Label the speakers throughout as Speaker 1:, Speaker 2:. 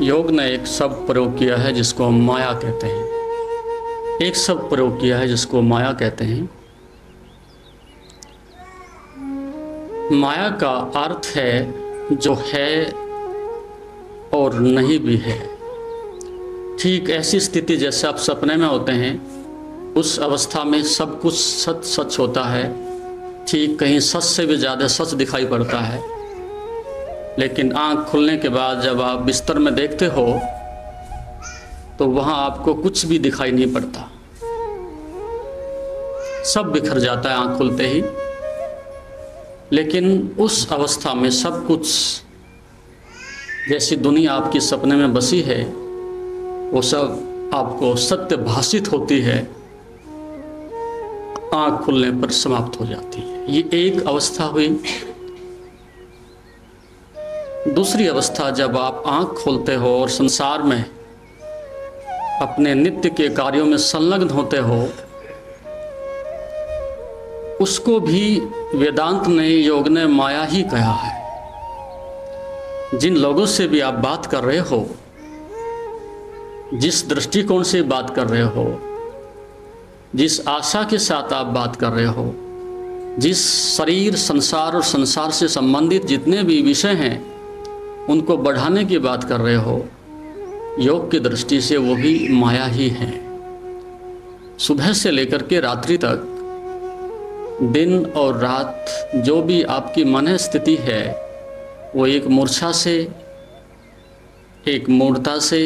Speaker 1: योग ने एक शब्द प्रयोग किया है जिसको हम माया कहते हैं। एक शब्द प्रयोग किया है जिसको माया कहते हैं। माया का अर्थ है जो है और नहीं भी है। ठीक ऐसी स्थिति जैसे आप सपने में होते हैं, उस अवस्था में सब कुछ सच सच होता है। ठीक कहीं सच से भी ज़्यादा सच दिखाई पड़ता है, लेकिन आँख खुलने के बाद जब आप बिस्तर में देखते हो तो वहाँ आपको कुछ भी दिखाई नहीं पड़ता, सब बिखर जाता है आँख खुलते ही। लेकिन उस अवस्था में सब कुछ, जैसी दुनिया आपकी सपने में बसी है, वो सब आपको सत्य भाषित होती है, आँख खुलने पर समाप्त हो जाती है। ये एक अवस्था हुई। दूसरी अवस्था, जब आप आँख खोलते हो और संसार में अपने नित्य के कार्यों में संलग्न होते हो, उसको भी वेदांत ने, योग ने माया ही कहा है। जिन लोगों से भी आप बात कर रहे हो, जिस दृष्टिकोण से बात कर रहे हो, जिस आशा के साथ आप बात कर रहे हो, जिस शरीर, संसार और संसार से संबंधित जितने भी विषय हैं उनको बढ़ाने की बात कर रहे हो, योग की दृष्टि से वो भी माया ही है। सुबह से लेकर के रात्रि तक, दिन और रात, जो भी आपकी मन स्थिति है, वो एक मूर्छा से, एक मूढ़ता से,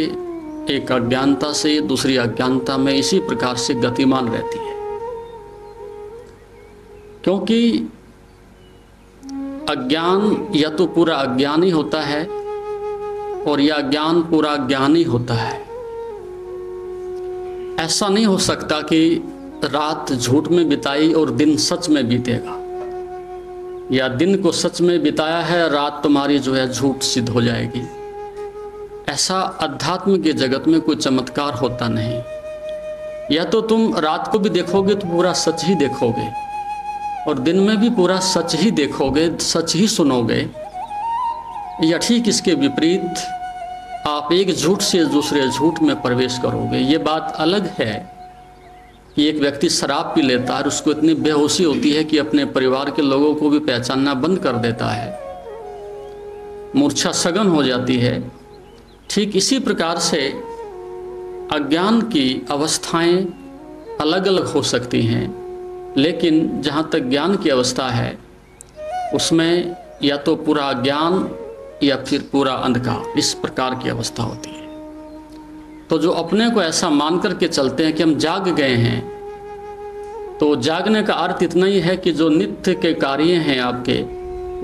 Speaker 1: एक अज्ञानता से दूसरी अज्ञानता में इसी प्रकार से गतिमान रहती है। क्योंकि अज्ञान या तो पूरा अज्ञान ही होता है और या ज्ञान पूरा ज्ञान ही होता है। ऐसा नहीं हो सकता कि रात झूठ में बिताई और दिन सच में बीतेगा, या दिन को सच में बिताया है, रात तुम्हारी जो है झूठ सिद्ध हो जाएगी। ऐसा अध्यात्म के जगत में कोई चमत्कार होता नहीं। या तो तुम रात को भी देखोगे तो पूरा सच ही देखोगे, और दिन में भी पूरा सच ही देखोगे, सच ही सुनोगे, या ठीक इसके विपरीत आप एक झूठ से दूसरे झूठ में प्रवेश करोगे। ये बात अलग है कि एक व्यक्ति शराब पी लेता है और उसको इतनी बेहोशी होती है कि अपने परिवार के लोगों को भी पहचानना बंद कर देता है, मूर्छा सघन हो जाती है। ठीक इसी प्रकार से अज्ञान की अवस्थाएं अलग अलग हो सकती हैं, लेकिन जहाँ तक ज्ञान की अवस्था है, उसमें या तो पूरा ज्ञान या फिर पूरा अंधकार, इस प्रकार की अवस्था होती है। तो जो अपने को ऐसा मान करके चलते हैं कि हम जाग गए हैं, तो जागने का अर्थ इतना ही है कि जो नित्य के कार्य हैं आपके,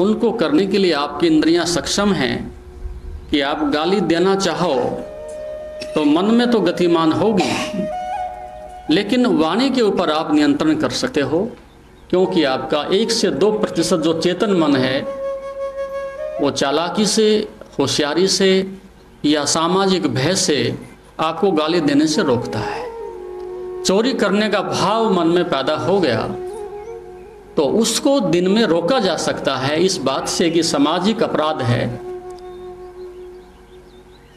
Speaker 1: उनको करने के लिए आपकी इंद्रियां सक्षम हैं। कि आप गाली देना चाहो तो मन में तो गतिमान होगी, लेकिन वाणी के ऊपर आप नियंत्रण कर सकते हो, क्योंकि आपका 1 से 2% जो चेतन मन है, वो चालाकी से, होशियारी से या सामाजिक भय से आपको गाली देने से रोकता है। चोरी करने का भाव मन में पैदा हो गया तो उसको दिन में रोका जा सकता है इस बात से कि सामाजिक अपराध है,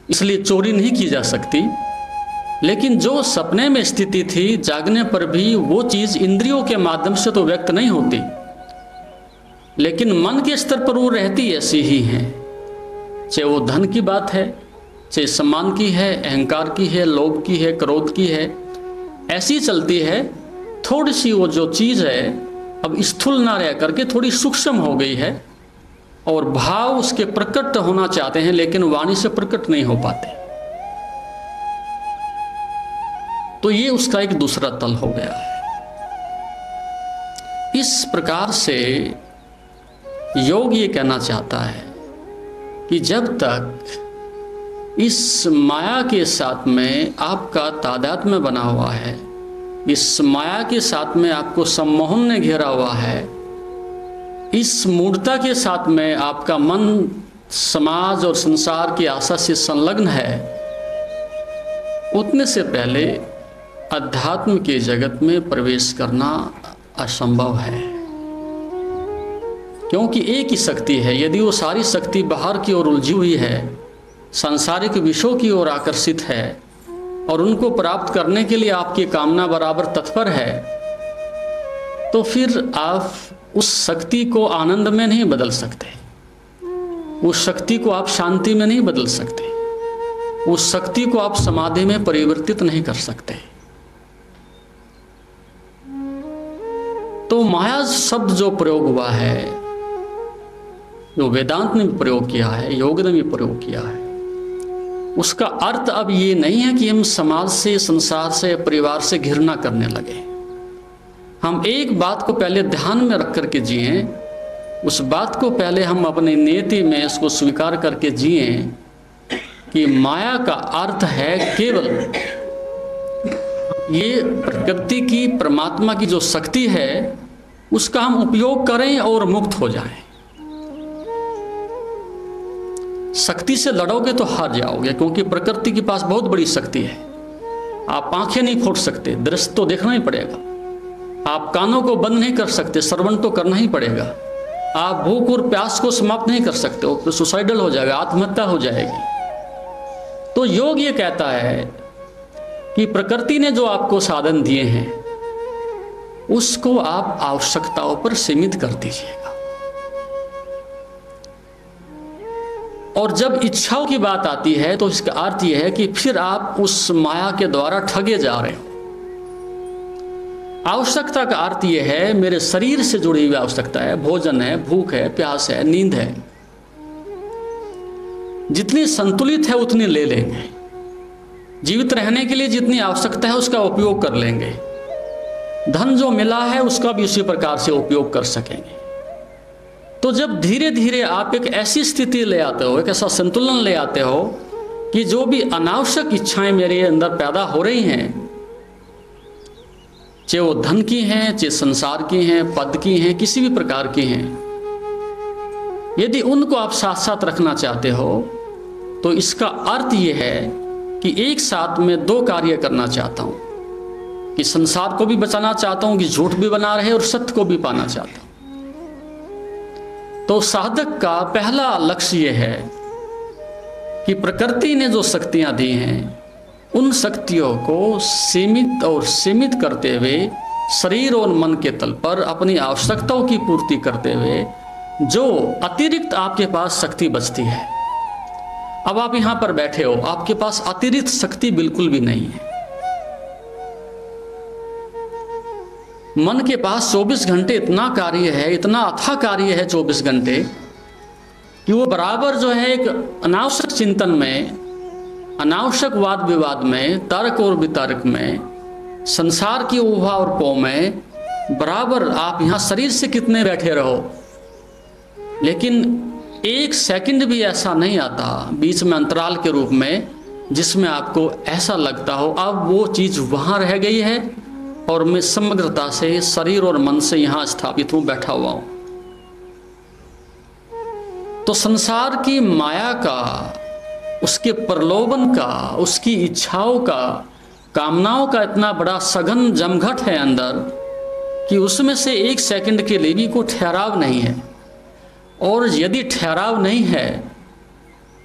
Speaker 1: इसलिए चोरी नहीं की जा सकती। लेकिन जो सपने में स्थिति थी, जागने पर भी वो चीज़ इंद्रियों के माध्यम से तो व्यक्त नहीं होती, लेकिन मन के स्तर पर वो रहती ऐसी ही है। चाहे वो धन की बात है, चाहे सम्मान की है, अहंकार की है, लोभ की है, क्रोध की है, ऐसी चलती है। थोड़ी सी वो जो चीज़ है अब स्थूल ना रह करके थोड़ी सूक्ष्म हो गई है, और भाव उसके प्रकट होना चाहते हैं, लेकिन वाणी से प्रकट नहीं हो पाते। तो ये उसका एक दूसरा तल हो गया है। इस प्रकार से योग ये कहना चाहता है कि जब तक इस माया के साथ में आपका तादात्म्य बना हुआ है, इस माया के साथ में आपको सम्मोहन ने घेरा हुआ है, इस मूढ़ता के साथ में आपका मन समाज और संसार की आशा से संलग्न है, उतने से पहले अध्यात्म के जगत में प्रवेश करना असंभव है। क्योंकि एक ही शक्ति है। यदि वो सारी शक्ति बाहर की ओर उलझी हुई है सांसारिक विषयों की ओर आकर्षित है और उनको प्राप्त करने के लिए आपकी कामना बराबर तत्पर है, तो फिर आप उस शक्ति को आनंद में नहीं बदल सकते, उस शक्ति को आप शांति में नहीं बदल सकते, उस शक्ति को आप समाधि में परिवर्तित नहीं कर सकते। तो माया शब्द जो प्रयोग हुआ है, जो वेदांत ने भी प्रयोग किया है, योग ने भी प्रयोग किया है, उसका अर्थ अब ये नहीं है कि हम समाज से, संसार से, परिवार से घृणा करने लगे। हम एक बात को पहले ध्यान में रख करके जिए, उस बात को पहले हम अपनी नियति में इसको स्वीकार करके जिए कि माया का अर्थ है केवल ये प्रकृति की, परमात्मा की जो शक्ति है उसका हम उपयोग करें और मुक्त हो जाएं। शक्ति से लड़ोगे तो हार जाओगे, क्योंकि प्रकृति के पास बहुत बड़ी शक्ति है। आप आंखें नहीं फोड़ सकते, दृश्य तो देखना ही पड़ेगा। आप कानों को बंद नहीं कर सकते, श्रवण तो करना ही पड़ेगा। आप भूख और प्यास को समाप्त नहीं कर सकते, वो तो सुसाइडल हो जाएगा, आत्महत्या हो जाएगी। तो योग ये कहता है कि प्रकृति ने जो आपको साधन दिए हैं उसको आप आवश्यकताओं पर सीमित कर दीजिएगा। और जब इच्छाओं की बात आती है तो इसका अर्थ यह है कि फिर आप उस माया के द्वारा ठगे जा रहे हो। आवश्यकता का अर्थ यह है मेरे शरीर से जुड़ी हुई आवश्यकता है, भोजन है, भूख है, प्यास है, नींद है। जितनी संतुलित है उतनी ले लेंगे। जीवित रहने के लिए जितनी आवश्यकता है उसका उपयोग कर लेंगे। धन जो मिला है उसका भी उसी प्रकार से उपयोग कर सकेंगे। तो जब धीरे धीरे आप एक ऐसी स्थिति ले आते हो, एक ऐसा संतुलन ले आते हो कि जो भी अनावश्यक इच्छाएं मेरे अंदर पैदा हो रही हैं, चाहे वो धन की हैं, चाहे संसार की हैं, पद की हैं, किसी भी प्रकार की हैं, यदि उनको आप साथ साथ रखना चाहते हो तो इसका अर्थ ये है कि एक साथ में दो कार्य करना चाहता हूं, कि संसार को भी बचाना चाहता हूं, कि झूठ भी बना रहे और सत्य को भी पाना चाहता हूं। तो साधक का पहला लक्ष्य यह है कि प्रकृति ने जो शक्तियां दी हैं उन शक्तियों को सीमित करते हुए शरीर और मन के तल पर अपनी आवश्यकताओं की पूर्ति करते हुए जो अतिरिक्त आपके पास शक्ति बचती है। अब आप यहां पर बैठे हो, आपके पास अतिरिक्त शक्ति बिल्कुल भी नहीं है। मन के पास 24 घंटे इतना कार्य है, इतना अथाह कार्य है 24 घंटे, कि वो बराबर जो है एक अनावश्यक चिंतन में, अनावश्यक वाद विवाद में, तर्क और वितर्क में, संसार की ऊहा और पौ में बराबर आप यहाँ शरीर से कितने बैठे रहो, लेकिन एक सेकंड भी ऐसा नहीं आता बीच में अंतराल के रूप में जिसमें आपको ऐसा लगता हो अब वो चीज़ वहाँ रह गई है और मैं समग्रता से शरीर और मन से यहाँ स्थापित हूँ, बैठा हुआ हूँ। तो संसार की माया का, उसके प्रलोभन का, उसकी इच्छाओं का, कामनाओं का इतना बड़ा सघन जमघट है अंदर कि उसमें से एक सेकंड के लिए भी कोई ठहराव नहीं है। और यदि ठहराव नहीं है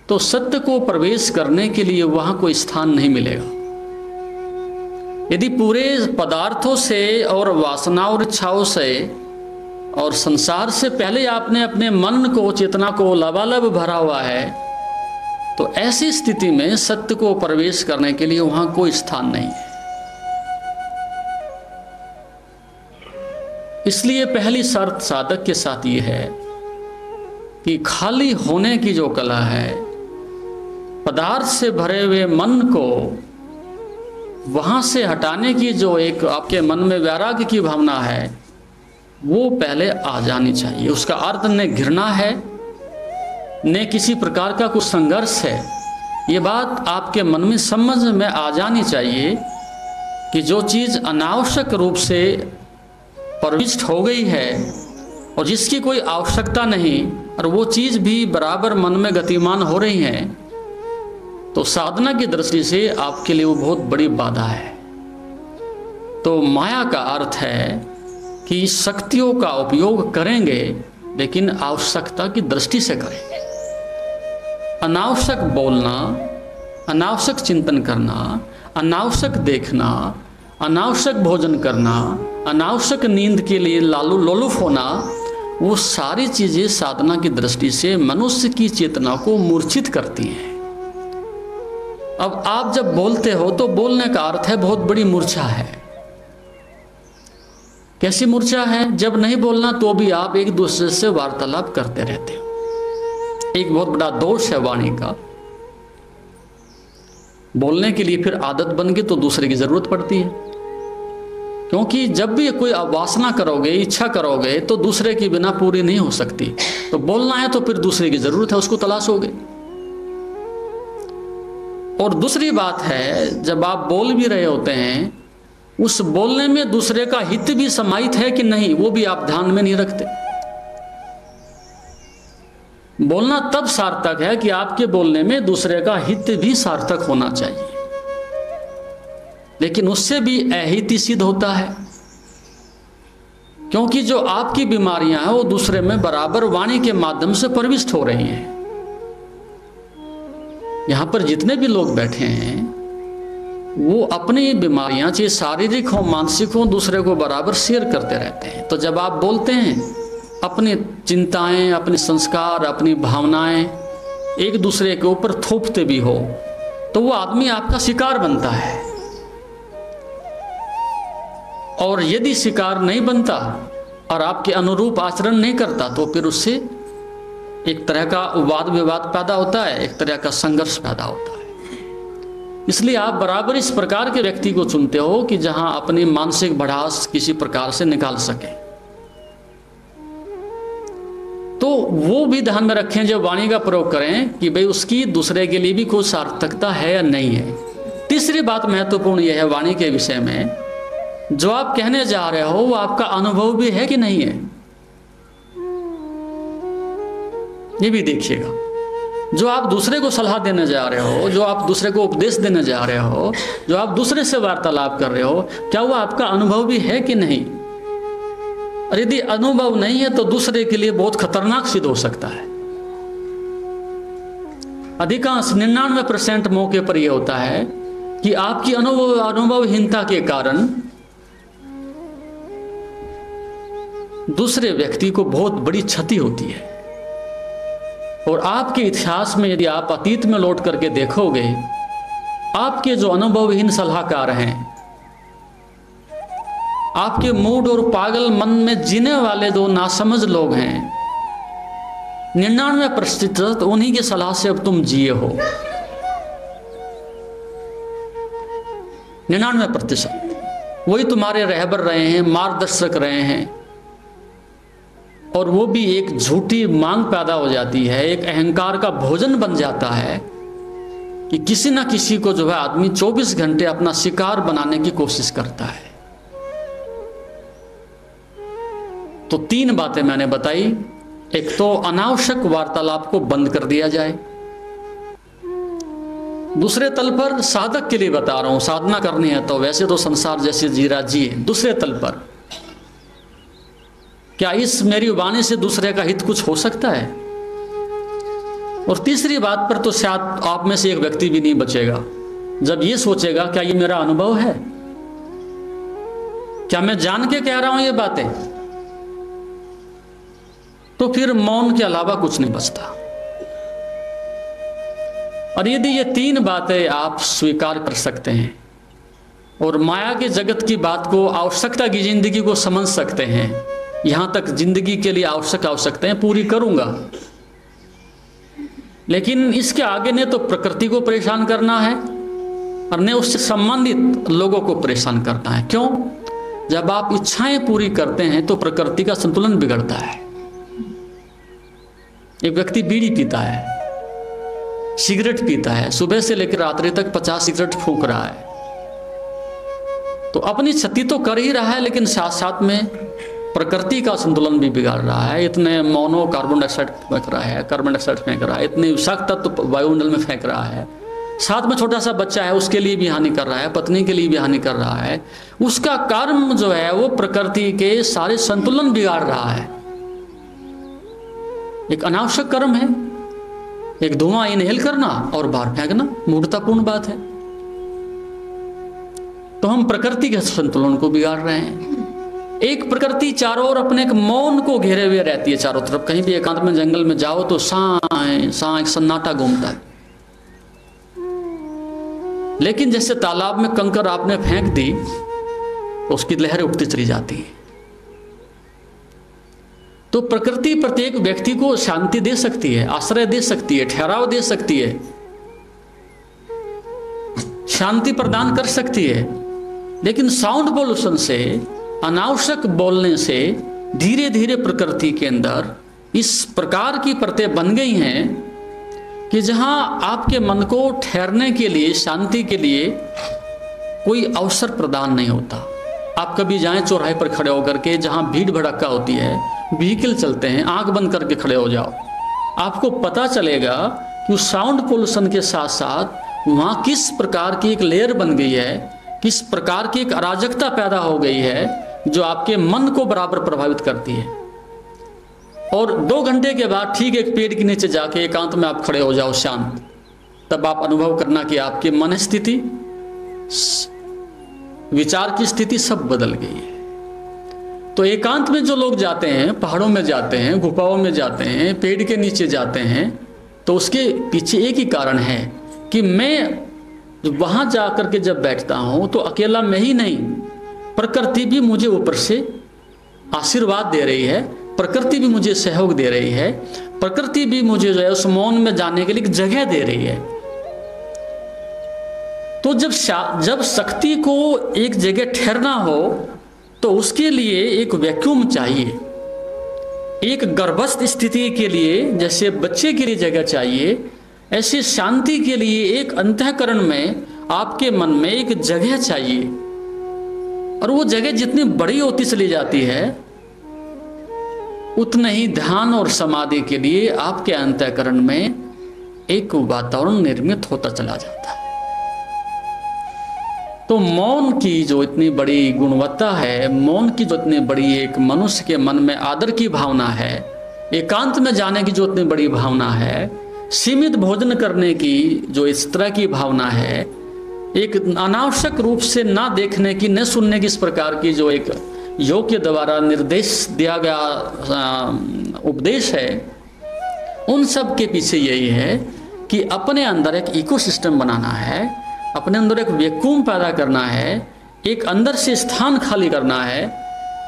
Speaker 1: तो सत्य को प्रवेश करने के लिए वहां कोई स्थान नहीं मिलेगा। यदि पूरे पदार्थों से और वासना और इच्छाओं से और संसार से पहले आपने अपने मन को, चेतना को लबालब भरा हुआ है, तो ऐसी स्थिति में सत्य को प्रवेश करने के लिए वहां कोई स्थान नहीं है। इसलिए पहली शर्त साधक के साथ ये है कि खाली होने की जो कला है, पदार्थ से भरे हुए मन को वहां से हटाने की जो एक आपके मन में वैराग्य की भावना है, वो पहले आ जानी चाहिए। उसका अर्थ न घृणा है, न किसी प्रकार का कुछ संघर्ष है। ये बात आपके मन में समझ में आ जानी चाहिए कि जो चीज़ अनावश्यक रूप से प्रविष्ट हो गई है और जिसकी कोई आवश्यकता नहीं, और वो चीज़ भी बराबर मन में गतिमान हो रही है, तो साधना की दृष्टि से आपके लिए वो बहुत बड़ी बाधा है। तो माया का अर्थ है कि शक्तियों का उपयोग करेंगे लेकिन आवश्यकता की दृष्टि से करेंगे। अनावश्यक बोलना, अनावश्यक चिंतन करना, अनावश्यक देखना, अनावश्यक भोजन करना, अनावश्यक नींद के लिए लोलुप होना, वो सारी चीज़ें साधना की दृष्टि से मनुष्य की चेतना को मूर्छित करती हैं। अब आप जब बोलते हो तो बोलने का अर्थ है बहुत बड़ी मूर्छा है। कैसी मूर्छा है? जब नहीं बोलना तो भी आप एक दूसरे से वार्तालाप करते रहते हो। एक बहुत बड़ा दोष है वाणी का। बोलने के लिए फिर आदत बन गई तो दूसरे की जरूरत पड़ती है, क्योंकि जब भी कोई वासना करोगे, इच्छा करोगे तो दूसरे की बिना पूरी नहीं हो सकती। तो बोलना है तो फिर दूसरे की जरूरत है, उसको तलाशोगे। और दूसरी बात है, जब आप बोल भी रहे होते हैं, उस बोलने में दूसरे का हित भी समाहित है कि नहीं, वो भी आप ध्यान में नहीं रखते। बोलना तब सार्थक है कि आपके बोलने में दूसरे का हित भी सार्थक होना चाहिए, लेकिन उससे भी अहित सिद्ध होता है, क्योंकि जो आपकी बीमारियां हैं वो दूसरे में बराबर वाणी के माध्यम से प्रविष्ट हो रही हैं। यहां पर जितने भी लोग बैठे हैं वो अपनी बीमारियां, चाहे शारीरिक हो मानसिक हो, दूसरे को बराबर शेयर करते रहते हैं। तो जब आप बोलते हैं, अपनी चिंताएं, अपने संस्कार, अपनी भावनाएं एक दूसरे के ऊपर थोपते भी हो, तो वो आदमी आपका शिकार बनता है। और यदि शिकार नहीं बनता और आपके अनुरूप आचरण नहीं करता, तो फिर उससे एक तरह का वाद विवाद पैदा होता है, एक तरह का संघर्ष पैदा होता है। इसलिए आप बराबर इस प्रकार के व्यक्ति को चुनते हो कि जहां अपनी मानसिक भड़ास किसी प्रकार से निकाल सके। तो वो भी ध्यान में रखें जब वाणी का प्रयोग करें कि भाई उसकी दूसरे के लिए भी कोई सार्थकता है या नहीं है। तीसरी बात महत्वपूर्ण यह है वाणी के विषय में, जो आप कहने जा रहे हो वो आपका अनुभव भी है कि नहीं है, ये भी देखिएगा। जो आप दूसरे को सलाह देने जा रहे हो, जो आप दूसरे को उपदेश देने जा रहे हो, जो आप दूसरे से वार्तालाप कर रहे हो, क्या वो आपका अनुभव भी है कि नहीं। और यदि अनुभव नहीं है तो दूसरे के लिए बहुत खतरनाक सिद्ध हो सकता है। अधिकांश 99% मौके पर यह होता है कि आपकी अनुभवहीनता के कारण दूसरे व्यक्ति को बहुत बड़ी क्षति होती है। और आपके इतिहास में यदि आप अतीत में लौट करके देखोगे, आपके जो अनुभवहीन सलाहकार हैं, आपके मूड और पागल मन में जीने वाले जो नासमझ लोग हैं, 99% उन्हीं की सलाह से अब तुम जिए हो। 99% वही तुम्हारे रहबर रहे हैं, मार्गदर्शक रहे हैं। और वो भी एक झूठी मांग पैदा हो जाती है, एक अहंकार का भोजन बन जाता है कि किसी ना किसी को जो है आदमी 24 घंटे अपना शिकार बनाने की कोशिश करता है। तो 3 बातें मैंने बताई। एक तो अनावश्यक वार्तालाप को बंद कर दिया जाए। दूसरे तल पर साधक के लिए बता रहा हूं, साधना करनी है तो वैसे तो संसार जैसे जीरा जिए। दूसरे तल पर क्या इस मेरी वाणी से दूसरे का हित कुछ हो सकता है। और तीसरी बात पर तो शायद आप में से एक व्यक्ति भी नहीं बचेगा जब ये सोचेगा क्या ये मेरा अनुभव है, क्या मैं जान के कह रहा हूं ये बातें। तो फिर मौन के अलावा कुछ नहीं बचता। और यदि ये 3 बातें आप स्वीकार कर सकते हैं और माया के जगत की बात को, आवश्यकता की जिंदगी को समझ सकते हैं, यहां तक जिंदगी के लिए आवश्यकताएं पूरी करूंगा, लेकिन इसके आगे ने तो प्रकृति को परेशान करना है और ने उससे संबंधित लोगों को परेशान करना है। क्यों? जब आप इच्छाएं पूरी करते हैं तो प्रकृति का संतुलन बिगड़ता है। एक व्यक्ति बीड़ी पीता है, सिगरेट पीता है, सुबह से लेकर रात्रि तक 50 सिगरेट फूंक रहा है, तो अपनी क्षति तो कर ही रहा है, लेकिन साथ साथ में प्रकृति का संतुलन भी बिगाड़ रहा है। इतने मोनो कार्बन डाइऑक्साइड फेंक रहा है, कार्बन डाइऑक्साइड फेंक रहा है, इतने विषाक्त तत्व वायुमंडल में फेंक रहा है। साथ में छोटा सा बच्चा है, उसके लिए भी हानि कर रहा है, पत्नी के लिए भी हानि कर रहा है। उसका कर्म जो है वो प्रकृति के सारे संतुलन बिगाड़ रहा है। एक अनावश्यक कर्म है। एक धुआं इनहेल करना और बाहर फेंकना मूर्खतापूर्ण बात है। तो हम प्रकृति के संतुलन को बिगाड़ रहे हैं। एक प्रकृति चारों ओर अपने एक मौन को घेरे हुए रहती है चारों तरफ। कहीं भी एकांत में जंगल में जाओ तो साए साए एक सन्नाटा घूमता है। लेकिन जैसे तालाब में कंकर आपने फेंक दी तो उसकी लहरें उठती चली जाती हैं। तो प्रकृति प्रत्येक व्यक्ति को शांति दे सकती है, आश्रय दे सकती है, ठहराव दे सकती है, शांति प्रदान कर सकती है। लेकिन साउंड पोल्यूशन से, अनावश्यक बोलने से धीरे धीरे प्रकृति के अंदर इस प्रकार की परतें बन गई हैं कि जहां आपके मन को ठहरने के लिए, शांति के लिए कोई अवसर प्रदान नहीं होता। आप कभी जाएं चौराहे पर खड़े होकर के, जहां भीड़ भड़क्का होती है, व्हीकल चलते हैं, आंख बंद करके खड़े हो जाओ, आपको पता चलेगा कि उस साउंड पोल्यूशन के साथ साथ वहां किस प्रकार की एक लेयर बन गई है, किस प्रकार की एक अराजकता पैदा हो गई है जो आपके मन को बराबर प्रभावित करती है। और 2 घंटे के बाद ठीक एक पेड़ के नीचे जाके एकांत में आप खड़े हो जाओ शांत, तब आप अनुभव करना कि आपकी मन स्थिति, विचार की स्थिति सब बदल गई है। तो एकांत में जो लोग जाते हैं, पहाड़ों में जाते हैं, गुफाओं में जाते हैं, पेड़ के नीचे जाते हैं, तो उसके पीछे एक ही कारण है कि मैं वहां जाकर के जब बैठता हूं तो अकेला मैं ही नहीं, प्रकृति भी मुझे ऊपर से आशीर्वाद दे रही है, प्रकृति भी मुझे सहयोग दे रही है, प्रकृति भी मुझे जो है उस मौन में जाने के लिए एक जगह दे रही है। तो जब शक्ति को एक जगह ठहरना हो तो उसके लिए एक वैक्यूम चाहिए। एक गर्भस्थ स्थिति के लिए जैसे बच्चे के लिए जगह चाहिए, ऐसी शांति के लिए एक अंतःकरण में, आपके मन में एक जगह चाहिए। और वो जगह जितनी बड़ी होती चली जाती है उतने ही ध्यान और समाधि के लिए आपके अंतःकरण में एक वातावरण निर्मित होता चला जाता है। तो मौन की जो इतनी बड़ी गुणवत्ता है, मौन की जो इतनी बड़ी एक मनुष्य के मन में आदर की भावना है, एकांत में जाने की जो इतनी बड़ी भावना है, सीमित भोजन करने की जो इस तरह की भावना है, एक अनावश्यक रूप से ना देखने की, न सुनने की, इस प्रकार की जो एक योग के द्वारा निर्देश दिया गया उपदेश है, उन सब के पीछे यही है कि अपने अंदर एक इकोसिस्टम बनाना है, अपने अंदर एक वैक्यूम पैदा करना है, एक अंदर से स्थान खाली करना है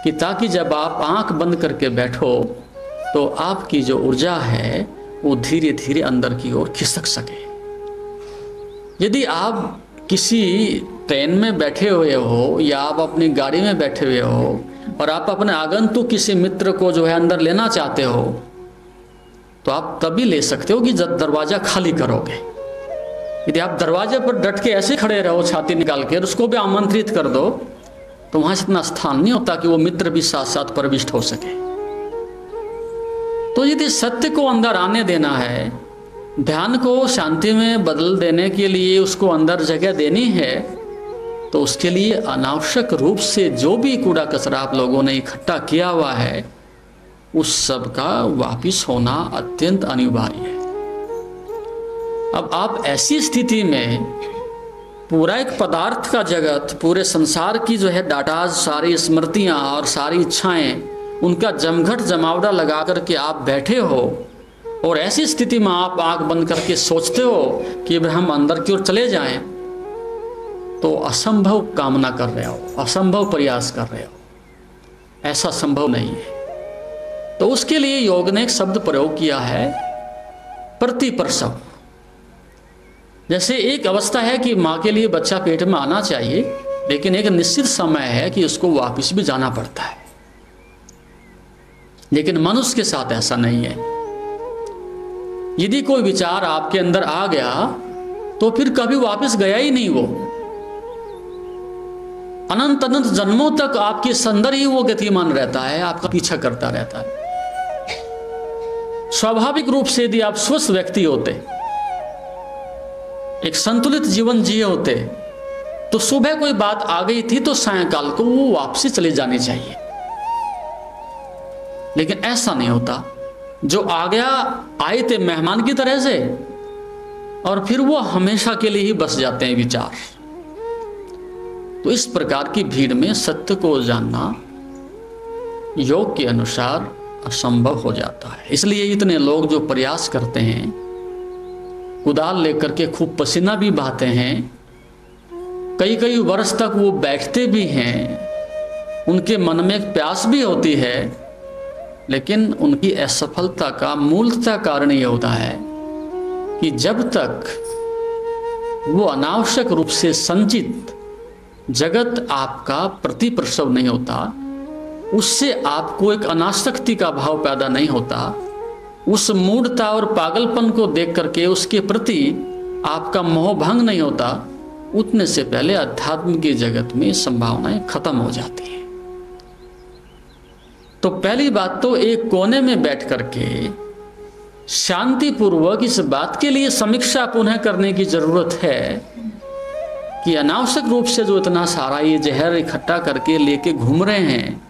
Speaker 1: कि ताकि जब आप आंख बंद करके बैठो तो आपकी जो ऊर्जा है वो धीरे धीरे अंदर की ओर खिसक सके। यदि आप किसी ट्रेन में बैठे हुए हो या आप अपनी गाड़ी में बैठे हुए हो और आप अपने आगंतुक किसी मित्र को जो है अंदर लेना चाहते हो तो आप तभी ले सकते हो कि जब दरवाजा खाली करोगे। यदि आप दरवाजे पर डट के ऐसे खड़े रहो छाती निकाल के, उसको भी आमंत्रित कर दो, तो वहां से इतना स्थान नहीं होता कि वो मित्र भी साथ साथ प्रविष्ट हो सके। तो यदि सत्य को अंदर आने देना है, ध्यान को शांति में बदल देने के लिए उसको अंदर जगह देनी है, तो उसके लिए अनावश्यक रूप से जो भी कूड़ा कचरा आप लोगों ने इकट्ठा किया हुआ है उस सब का वापिस होना अत्यंत अनिवार्य है। अब आप ऐसी स्थिति में पूरा एक पदार्थ का जगत, पूरे संसार की जो है डाटा, सारी स्मृतियां और सारी इच्छाएं, उनका जमघट जमावड़ा लगा करके आप बैठे हो और ऐसी स्थिति में आप आंख बंद करके सोचते हो कि हम अंदर की ओर चले जाएं, तो असंभव कामना कर रहे हो, असंभव प्रयास कर रहे हो, ऐसा संभव नहीं है। तो उसके लिए योग ने एक शब्द प्रयोग किया है, प्रतिप्रसव। जैसे एक अवस्था है कि माँ के लिए बच्चा पेट में आना चाहिए, लेकिन एक निश्चित समय है कि उसको वापस भी जाना पड़ता है। लेकिन मनुष्य के साथ ऐसा नहीं है। यदि कोई विचार आपके अंदर आ गया तो फिर कभी वापस गया ही नहीं, वो अनंत अनंत जन्मों तक आपके अंदर ही वो गतिमान रहता है, आपका पीछा करता रहता है। स्वाभाविक रूप से यदि आप स्वस्थ व्यक्ति होते, एक संतुलित जीवन जिए होते, तो सुबह कोई बात आ गई थी तो सायंकाल को वो वापसी चली जानी चाहिए। लेकिन ऐसा नहीं होता। जो आ गया, आए थे मेहमान की तरह से, और फिर वो हमेशा के लिए ही बस जाते हैं विचार। तो इस प्रकार की भीड़ में सत्य को जानना योग के अनुसार असंभव हो जाता है। इसलिए इतने लोग जो प्रयास करते हैं, कुदाल लेकर के खूब पसीना भी बहाते हैं, कई कई वर्ष तक वो बैठते भी हैं, उनके मन में एक प्यास भी होती है, लेकिन उनकी असफलता का मूलतः कारण ये होता है कि जब तक वो अनावश्यक रूप से संचित जगत आपका प्रतिप्रसव नहीं होता, उससे आपको एक अनासक्ति का भाव पैदा नहीं होता, उस मूढ़ता और पागलपन को देख करके उसके प्रति आपका मोह भंग नहीं होता, उतने से पहले अध्यात्म की जगत में संभावनाएं खत्म हो जाती हैं। तो पहली बात तो एक कोने में बैठ करके शांतिपूर्वक इस बात के लिए समीक्षा पुनः करने की जरूरत है कि अनावश्यक रूप से जो इतना सारा ये जहर इकट्ठा करके लेके घूम रहे हैं,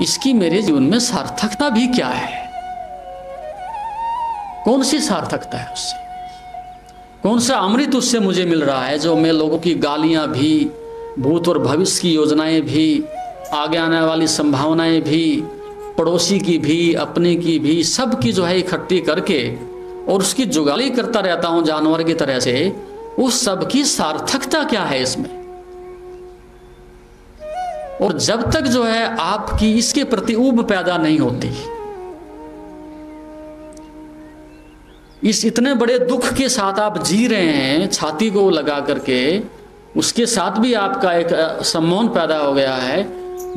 Speaker 1: इसकी मेरे जीवन में सार्थकता भी क्या है? कौन सी सार्थकता है उससे? कौन सा अमृत उससे मुझे मिल रहा है जो मैं लोगों की गालियां भी, भूत और भविष्य की योजनाएं भी, आगे आने वाली संभावनाएं भी, पड़ोसी की भी, अपने की भी, सब की जो है इकट्ठी करके और उसकी जुगाली करता रहता हूं जानवर की तरह से, उस सब की सार्थकता क्या है इसमें? और जब तक जो है आपकी इसके प्रति ऊब पैदा नहीं होती, इस इतने बड़े दुख के साथ आप जी रहे हैं, छाती को लगा करके, उसके साथ भी आपका एक सम्मोहन पैदा हो गया है,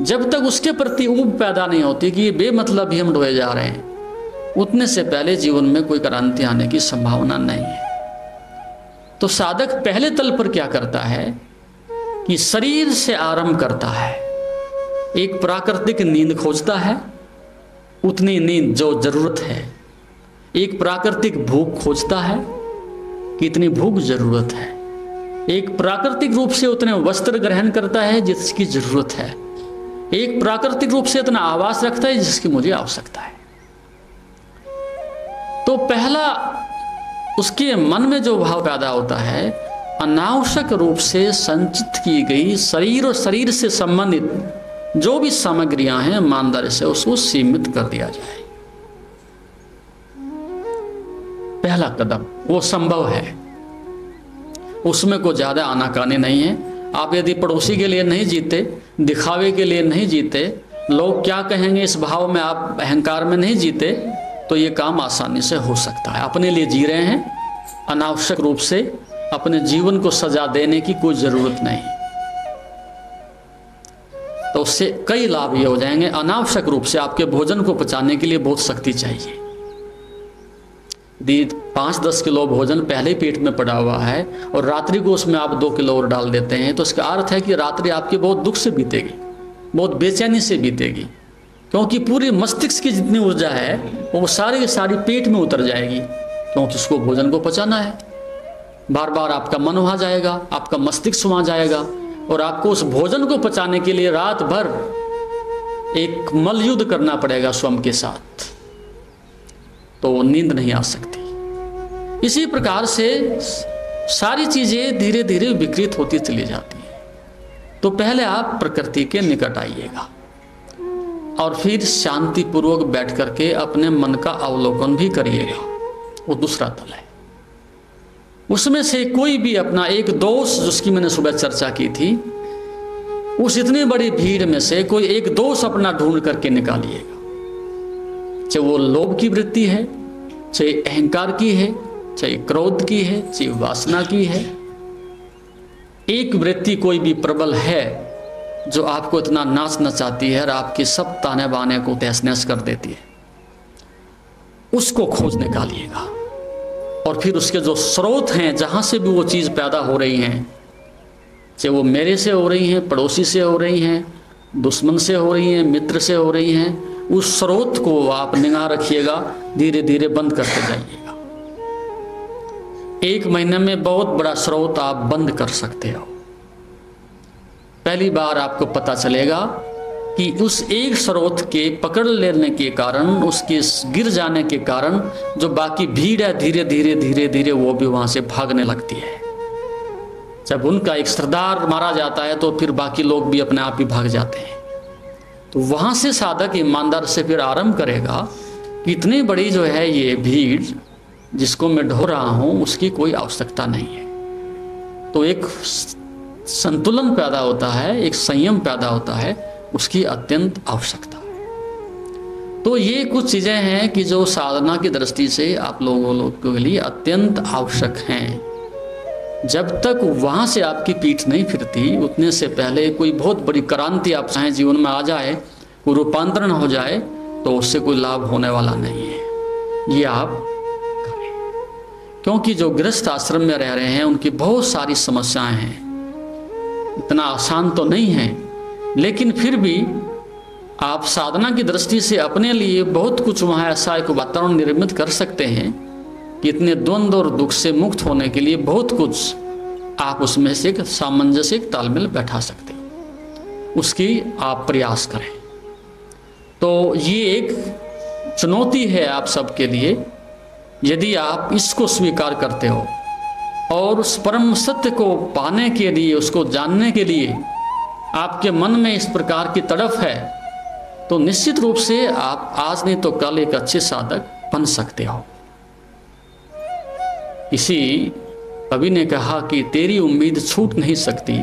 Speaker 1: जब तक उसके प्रति ऊब पैदा नहीं होती कि ये बेमतलब ही हम ढोए जा रहे हैं, उतने से पहले जीवन में कोई क्रांति आने की संभावना नहीं है। तो साधक पहले तल पर क्या करता है कि शरीर से आरंभ करता है, एक प्राकृतिक नींद खोजता है, उतनी नींद जो जरूरत है। एक प्राकृतिक भूख खोजता है, कितनी भूख जरूरत है। एक प्राकृतिक रूप से उतने वस्त्र ग्रहण करता है जिसकी जरूरत है। एक प्राकृतिक रूप से इतना आवास रखता है जिसकी मुझे आवश्यकता है। तो पहला उसके मन में जो भाव पैदा होता है, अनावश्यक रूप से संचित की गई शरीर और शरीर से संबंधित जो भी सामग्रियां हैं, ईमानदारी से उसको सीमित कर दिया जाए। पहला कदम वो संभव है, उसमें कोई ज्यादा आनाकानी नहीं है। आप यदि पड़ोसी के लिए नहीं जीते, दिखावे के लिए नहीं जीते, लोग क्या कहेंगे इस भाव में आप अहंकार में नहीं जीते, तो ये काम आसानी से हो सकता है। अपने लिए जी रहे हैं, अनावश्यक रूप से अपने जीवन को सजा देने की कोई जरूरत नहीं, तो उससे कई लाभ ये हो जाएंगे। अनावश्यक रूप से आपके भोजन को पचाने के लिए बहुत शक्ति चाहिए। 5-10 किलो भोजन पहले ही पेट में पड़ा हुआ है और रात्रि को उसमें आप 2 किलो और डाल देते हैं, तो इसका अर्थ है कि रात्रि आपकी बहुत दुख से बीतेगी, बहुत बेचैनी से बीतेगी, क्योंकि पूरी मस्तिष्क की जितनी ऊर्जा है वो सारी सारी पेट में उतर जाएगी, क्योंकि उसको भोजन को पचाना है। बार बार आपका मन वहाँ जाएगा, आपका मस्तिष्क वहाँ जाएगा, और आपको उस भोजन को पचाने के लिए रात भर एक मल युद्ध करना पड़ेगा स्वयं के साथ, तो नींद नहीं आ सकती। इसी प्रकार से सारी चीजें धीरे धीरे विकृत होती चली जाती हैं। तो पहले आप प्रकृति के निकट आइएगा और फिर शांतिपूर्वक बैठ करके अपने मन का अवलोकन भी करिएगा, वो दूसरा तल है। उसमें से कोई भी अपना एक दोष, जिसकी मैंने सुबह चर्चा की थी, उस इतनी बड़ी भीड़ में से कोई एक दोष अपना ढूंढ करके निकालिएगा, चाहे वो लोभ की वृत्ति है, चाहे अहंकार की है, चाहे क्रोध की है, चाहे वासना की है। एक वृत्ति कोई भी प्रबल है जो आपको इतना नाच नचाती है और आपके सब ताने बाने को तहस नहस कर देती है, उसको खोज निकालिएगा। और फिर उसके जो स्रोत हैं, जहां से भी वो चीज पैदा हो रही हैं, चाहे वो मेरे से हो रही हैं, पड़ोसी से हो रही हैं, दुश्मन से हो रही हैं, मित्र से हो रही हैं, उस स्रोत को आप निगाह रखिएगा, धीरे धीरे बंद करते जाइएगा। 1 महीने में बहुत बड़ा स्रोत आप बंद कर सकते हो। पहली बार आपको पता चलेगा कि उस एक स्रोत के पकड़ लेने के कारण, उसके गिर जाने के कारण जो बाकी भीड़ है धीरे धीरे धीरे धीरे वो भी वहाँ से भागने लगती है। जब उनका एक सरदार मारा जाता है तो फिर बाकी लोग भी अपने आप ही भाग जाते हैं। तो वहाँ से साधक ईमानदार से फिर आरंभ करेगा कि इतनी बड़ी जो है ये भीड़ जिसको मैं ढो रहा हूँ उसकी कोई आवश्यकता नहीं है। तो एक संतुलन पैदा होता है, एक संयम पैदा होता है, उसकी अत्यंत आवश्यकता है। तो ये कुछ चीज़ें हैं कि जो साधना की दृष्टि से आप लोगों के लिए अत्यंत आवश्यक हैं। जब तक वहाँ से आपकी पीठ नहीं फिरती उतने से पहले कोई बहुत बड़ी क्रांति आप चाहें जीवन में आ जाए, कोई रूपांतरण हो जाए, तो उससे कोई लाभ होने वाला नहीं है। ये आप करें, क्योंकि जो गृहस्थ आश्रम में रह रहे हैं उनकी बहुत सारी समस्याएं हैं। इतना आसान तो नहीं है, लेकिन फिर भी आप साधना की दृष्टि से अपने लिए बहुत कुछ वहाँ ऐसा एक वातावरण निर्मित कर सकते हैं कि इतने द्वंद्व और दुख से मुक्त होने के लिए बहुत कुछ आप उसमें से एक सामंजस्य, एक तालमेल बैठा सकते हैं। उसकी आप प्रयास करें। तो ये एक चुनौती है आप सबके लिए। यदि आप इसको स्वीकार करते हो और उस परम सत्य को पाने के लिए, उसको जानने के लिए आपके मन में इस प्रकार की तड़फ है, तो निश्चित रूप से आप आज नहीं तो कल एक अच्छे साधक बन सकते हो। किसी कवि ने कहा कि तेरी उम्मीद छूट नहीं सकती,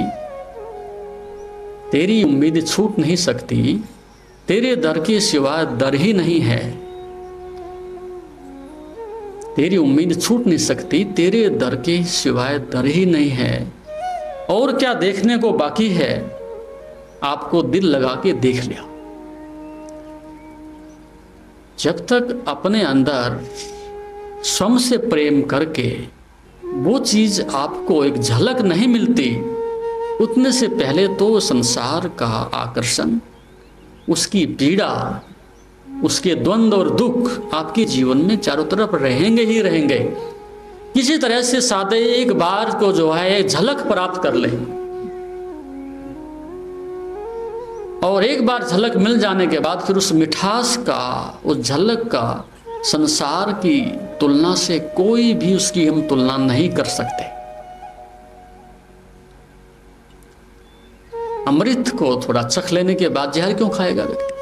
Speaker 1: तेरी उम्मीद छूट नहीं सकती, तेरे दर के सिवाय दर ही नहीं है। तेरी उम्मीद छूट नहीं सकती, तेरे दर के सिवाय दर ही नहीं है। और क्या देखने को बाकी है, आपको दिल लगा के देख लिया। जब तक अपने अंदर स्वयं से प्रेम करके वो चीज आपको एक झलक नहीं मिलती, उतने से पहले तो संसार का आकर्षण, उसकी पीड़ा, उसके द्वंद्व और दुख आपके जीवन में चारों तरफ रहेंगे ही रहेंगे। किसी तरह से साधे एक बार को जो है झलक प्राप्त कर ले, और एक बार झलक मिल जाने के बाद फिर उस मिठास का, उस झलक का संसार की तुलना से कोई भी उसकी हम तुलना नहीं कर सकते। अमृत को थोड़ा चख लेने के बाद जहर क्यों खाएगा व्यक्ति?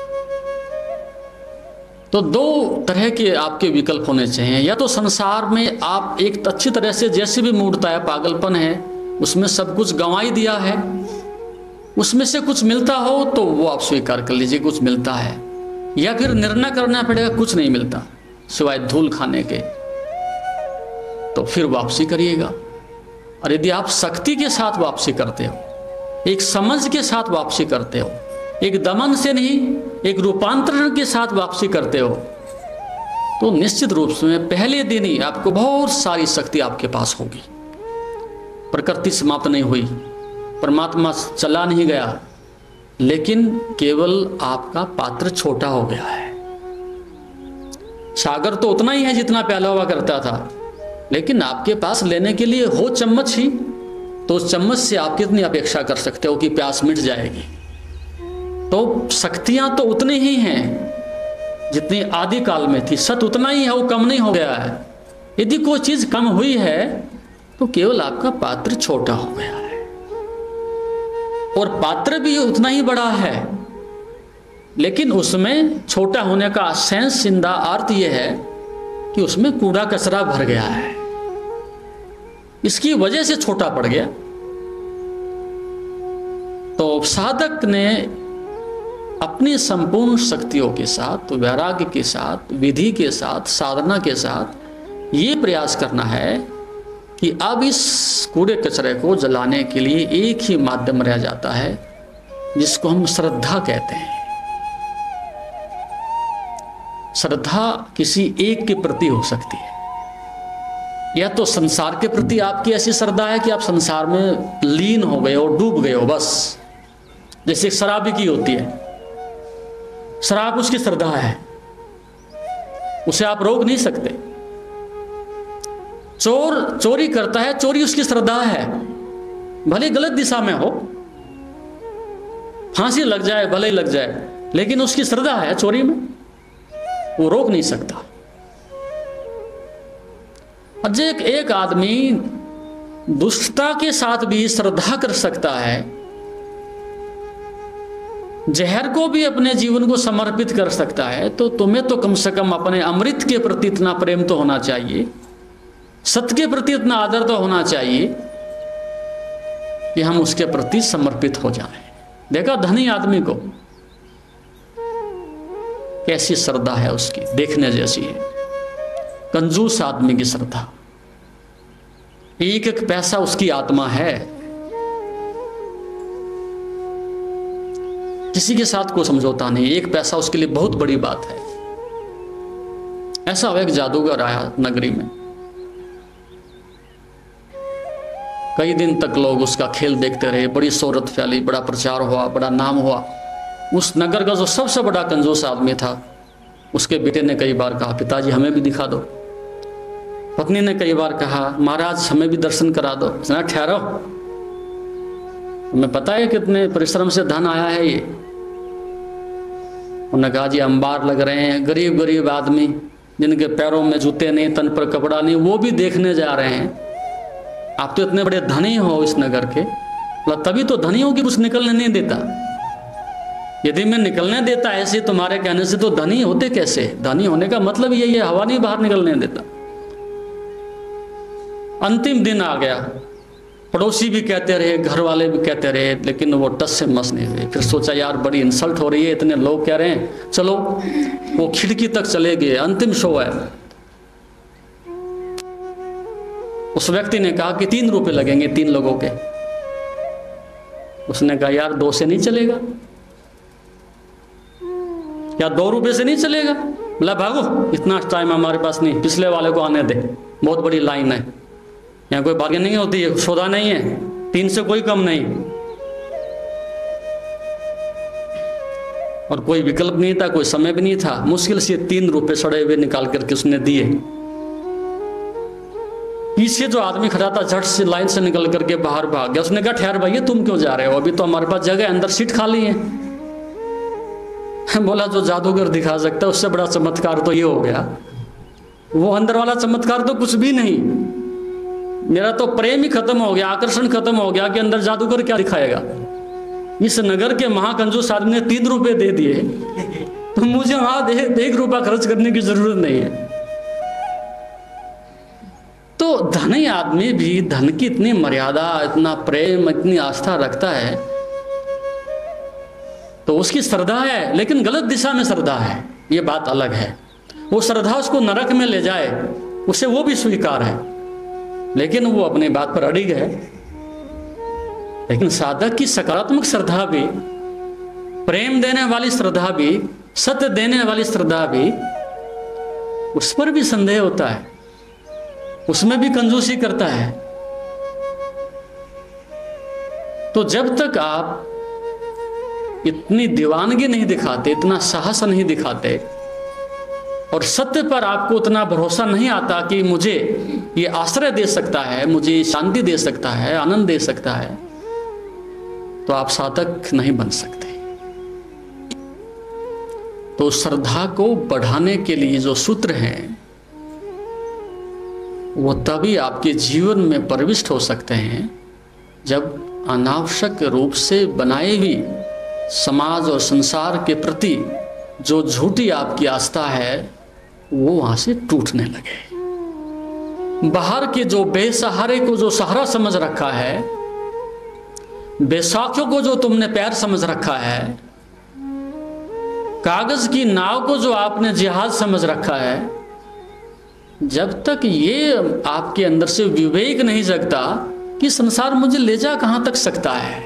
Speaker 1: तो दो तरह के आपके विकल्प होने चाहिए। या तो संसार में आप एक अच्छी तरह से, जैसे भी मूर्ता है, पागलपन है, उसमें सब कुछ गंवाई दिया है, उसमें से कुछ मिलता हो तो वो आप स्वीकार कर लीजिए कुछ मिलता है, या फिर निर्णय करना पड़ेगा कुछ नहीं मिलता सिवाय धूल खाने के, तो फिर वापसी करिएगा। और यदि आप शक्ति के साथ वापसी करते हो, एक समझ के साथ वापसी करते हो, एक दमन से नहीं, एक रूपांतरण के साथ वापसी करते हो, तो निश्चित रूप से पहले दिन ही आपको बहुत सारी शक्ति आपके पास होगी। प्रकृति समाप्त नहीं हुई, परमात्मा चला नहीं गया, लेकिन केवल आपका पात्र छोटा हो गया है। सागर तो उतना ही है जितना प्याला हुआ करता था, लेकिन आपके पास लेने के लिए हो चम्मच ही, तो उस चम्मच से आप कितनी अपेक्षा कर सकते हो कि प्यास मिट जाएगी। तो शक्तियां तो उतनी ही हैं जितनी आदि काल में थी, सत उतना ही है, वो कम नहीं हो गया है। यदि कोई चीज कम हुई है तो केवल आपका पात्र छोटा हो गया है, और पात्र भी उतना ही बड़ा है, लेकिन उसमें छोटा होने का सेंस इन द अर्थ यह है कि उसमें कूड़ा कचरा भर गया है, इसकी वजह से छोटा पड़ गया। तो साधक ने अपनी संपूर्ण शक्तियों के साथ, वैराग्य के साथ, विधि के साथ, साधना के साथ ये प्रयास करना है कि अब इस कूड़े कचरे को जलाने के लिए एक ही माध्यम रह जाता है, जिसको हम श्रद्धा कहते हैं। श्रद्धा किसी एक के प्रति हो सकती है, या तो संसार के प्रति आपकी ऐसी श्रद्धा है कि आप संसार में लीन हो गए हो, डूब गए हो बस, जैसे शराबी की होती है। शराब उसकी श्रद्धा है, उसे आप रोक नहीं सकते। चोर चोरी करता है, चोरी उसकी श्रद्धा है, भले गलत दिशा में हो, फांसी लग जाए भले ही लग जाए, लेकिन उसकी श्रद्धा है चोरी में, वो रोक नहीं सकता। और एक आदमी दुष्टता के साथ भी श्रद्धा कर सकता है, जहर को भी अपने जीवन को समर्पित कर सकता है, तो तुम्हें तो कम से कम अपने अमृत के प्रति इतना प्रेम तो होना चाहिए, सत्य के प्रति इतना आदर तो होना चाहिए कि हम उसके प्रति समर्पित हो जाएं। देखा धनी आदमी को, कैसी श्रद्धा है उसकी, देखने जैसी है। कंजूस आदमी की श्रद्धा, एक एक पैसा उसकी आत्मा है, किसी के साथ कोई समझौता नहीं, एक पैसा उसके लिए बहुत बड़ी बात है। ऐसा एक जादूगर आया नगरी में, कई दिन तक लोग उसका खेल देखते रहे, बड़ी शोहरत फैली, बड़ा प्रचार हुआ, बड़ा नाम हुआ। उस नगर का जो सबसे बड़ा कंजूस आदमी था, उसके बेटे ने कई बार कहा, पिताजी हमें भी दिखा दो। पत्नी ने कई बार कहा, महाराज हमें भी दर्शन करा दो। उसने कहा, ठहरो, तुम्हें पता है कितने परिश्रम से धन आया है ये? उन्होंने कहा, जी अंबार लग रहे हैं, गरीब गरीब आदमी जिनके पैरों में जूते नहीं, तन पर कपड़ा नहीं, वो भी देखने जा रहे हैं। आप तो इतने बड़े धनी हो इस नगर के, तभी तो धनियों की कुछ निकलने नहीं देता। यदि मैं निकलने देता ऐसे तुम्हारे कहने से, तो धनी होते कैसे? धनी होने का मतलब यही है, हवा नहीं बाहर निकलने देता। अंतिम दिन आ गया, पड़ोसी भी कहते रहे, घर वाले भी कहते रहे, लेकिन वो टस से मस नहीं हुए। फिर सोचा यार बड़ी इंसल्ट हो रही है, इतने लोग कह रहे हैं, चलो वो खिड़की तक चले गए, अंतिम शो है। उस व्यक्ति ने कहा कि 3 रुपए लगेंगे 3 लोगों के। उसने कहा, यार 2 से नहीं चलेगा, क्या 2 रुपए से नहीं चलेगा? बोला, भागो, इतना टाइम हमारे पास नहीं, पिछले वाले को आने दे, बहुत बड़ी लाइन है, यहाँ कोई बार्गेन नहीं होती है, सौदा नहीं है, 3 से कोई कम नहीं। और कोई विकल्प नहीं था, कोई समय भी नहीं था, मुश्किल से 3 रुपए सड़े हुए निकाल करके उसने दिए। पीछे जो आदमी खड़ा था झट से लाइन से निकल करके बाहर भाग गया। उसने कहा, ठहर भैया, तुम क्यों जा रहे हो? अभी तो हमारे पास जगह, अंदर सीट खाली है। बोला, जो जादूगर दिखा सकता है उससे बड़ा चमत्कार तो ये हो गया। वो अंदर वाला चमत्कार तो कुछ भी नहीं, मेरा तो प्रेम ही खत्म हो गया, आकर्षण खत्म हो गया कि अंदर जादूगर क्या दिखाएगा। इस नगर के महाकंजूस आदमी ने 3 रुपए दे दिए, तो मुझे वहां 1 रुपया खर्च करने की जरूरत नहीं है। तो धनी आदमी भी धन की इतनी मर्यादा, इतना प्रेम, इतनी आस्था रखता है, तो उसकी श्रद्धा है, लेकिन गलत दिशा में श्रद्धा है, ये बात अलग है। वो श्रद्धा उसको नरक में ले जाए, उसे वो भी स्वीकार है, लेकिन वो अपनी बात पर अड़िग है। लेकिन साधक की सकारात्मक श्रद्धा भी, प्रेम देने वाली श्रद्धा भी, सत्य देने वाली श्रद्धा भी, उस पर भी संदेह होता है, उसमें भी कंजूसी करता है। तो जब तक आप इतनी दीवानगी नहीं दिखाते, इतना साहस नहीं दिखाते, और सत्य पर आपको उतना भरोसा नहीं आता कि मुझे ये आश्रय दे सकता है, मुझे शांति दे सकता है, आनंद दे सकता है, तो आप साधक नहीं बन सकते। तो श्रद्धा को बढ़ाने के लिए जो सूत्र हैं, वो तभी आपके जीवन में प्रविष्ट हो सकते हैं जब अनावश्यक रूप से बनाई हुई समाज और संसार के प्रति जो झूठी आपकी आस्था है, वो वहां से टूटने लगे। बाहर के जो बेसहारे को जो सहारा समझ रखा है, बेसाखियों को जो तुमने पैर समझ रखा है, कागज की नाव को जो आपने जिहाज समझ रखा है, जब तक ये आपके अंदर से विवेक नहीं जगता कि संसार मुझे ले जा कहां तक सकता है,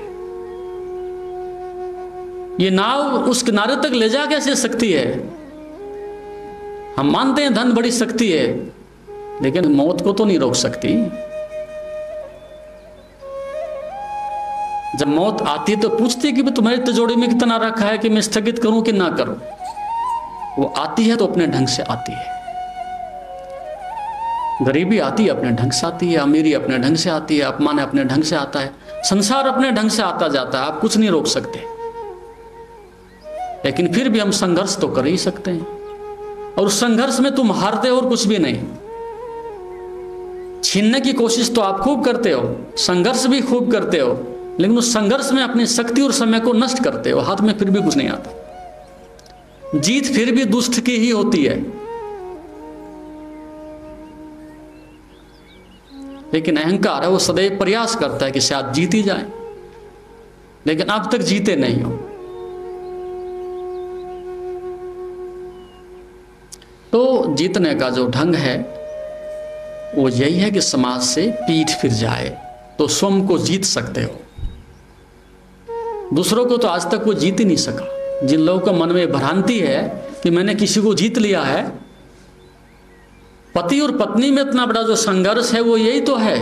Speaker 1: ये नाव उस किनारे तक ले जा कैसे सकती है। हम मानते हैं धन बड़ी शक्ति है, लेकिन मौत को तो नहीं रोक सकती। जब मौत आती है तो पूछती है कि तुम्हारी तिजोरी में कितना रखा है कि मैं स्थगित करूं कि ना करूं। वो आती है तो अपने ढंग से आती है। गरीबी आती है अपने ढंग से आती है, अमीरी अपने ढंग से आती है, अपमान अपने ढंग से आता है, संसार अपने ढंग से आता जाता है, आप कुछ नहीं रोक सकते। लेकिन फिर भी हम संघर्ष तो कर ही सकते हैं, और उस संघर्ष में तुम हारते हो और कुछ भी नहीं। छीनने की कोशिश तो आप खूब करते हो, संघर्ष भी खूब करते हो, लेकिन उस संघर्ष में अपनी शक्ति और समय को नष्ट करते हो, हाथ में फिर भी कुछ नहीं आता। जीत फिर भी दुष्ट की ही होती है, लेकिन अहंकार है वो सदैव प्रयास करता है कि शायद जीत ही जाए, लेकिन अब तक जीते नहीं हो। तो जीतने का जो ढंग है वो यही है कि समाज से पीठ फिर जाए तो स्वयं को जीत सकते हो। दूसरों को तो आज तक वो जीत ही नहीं सका। जिन लोगों को मन में भ्रांति है कि मैंने किसी को जीत लिया है, पति और पत्नी में इतना बड़ा जो संघर्ष है वो यही तो है।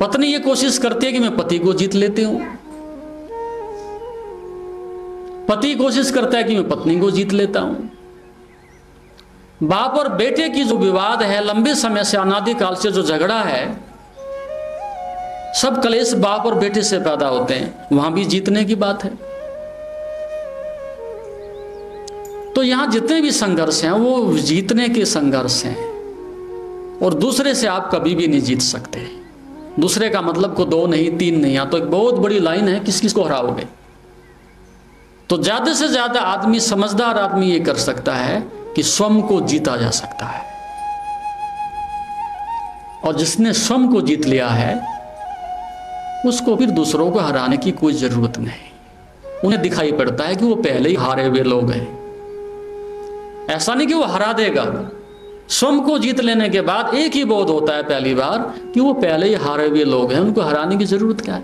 Speaker 1: पत्नी ये कोशिश करती है कि मैं पति को जीत लेती हूं, पति कोशिश करता है कि मैं पत्नी को जीत लेता हूं। बाप और बेटे की जो विवाद है, लंबे समय से अनादिकाल से जो झगड़ा है, सब कलेश बाप और बेटे से पैदा होते हैं, वहां भी जीतने की बात है। तो यहां जितने भी संघर्ष हैं वो जीतने के संघर्ष हैं, और दूसरे से आप कभी भी नहीं जीत सकते। दूसरे का मतलब को 2 नहीं 3 नहीं, तो एक बहुत बड़ी लाइन है, किस किस को हराओगे। तो ज्यादा से ज्यादा आदमी, समझदार आदमी ये कर सकता है कि स्वयं को जीता जा सकता है, और जिसने स्वयं को जीत लिया है उसको फिर दूसरों को हराने की कोई जरूरत नहीं। उन्हें दिखाई पड़ता है कि वो पहले ही हारे हुए लोग हैं। ऐसा नहीं कि वो हरा देगा, स्वयं को जीत लेने के बाद एक ही बोध होता है पहली बार कि वो पहले ही हारे हुए लोग हैं, उनको हराने की जरूरत क्या है।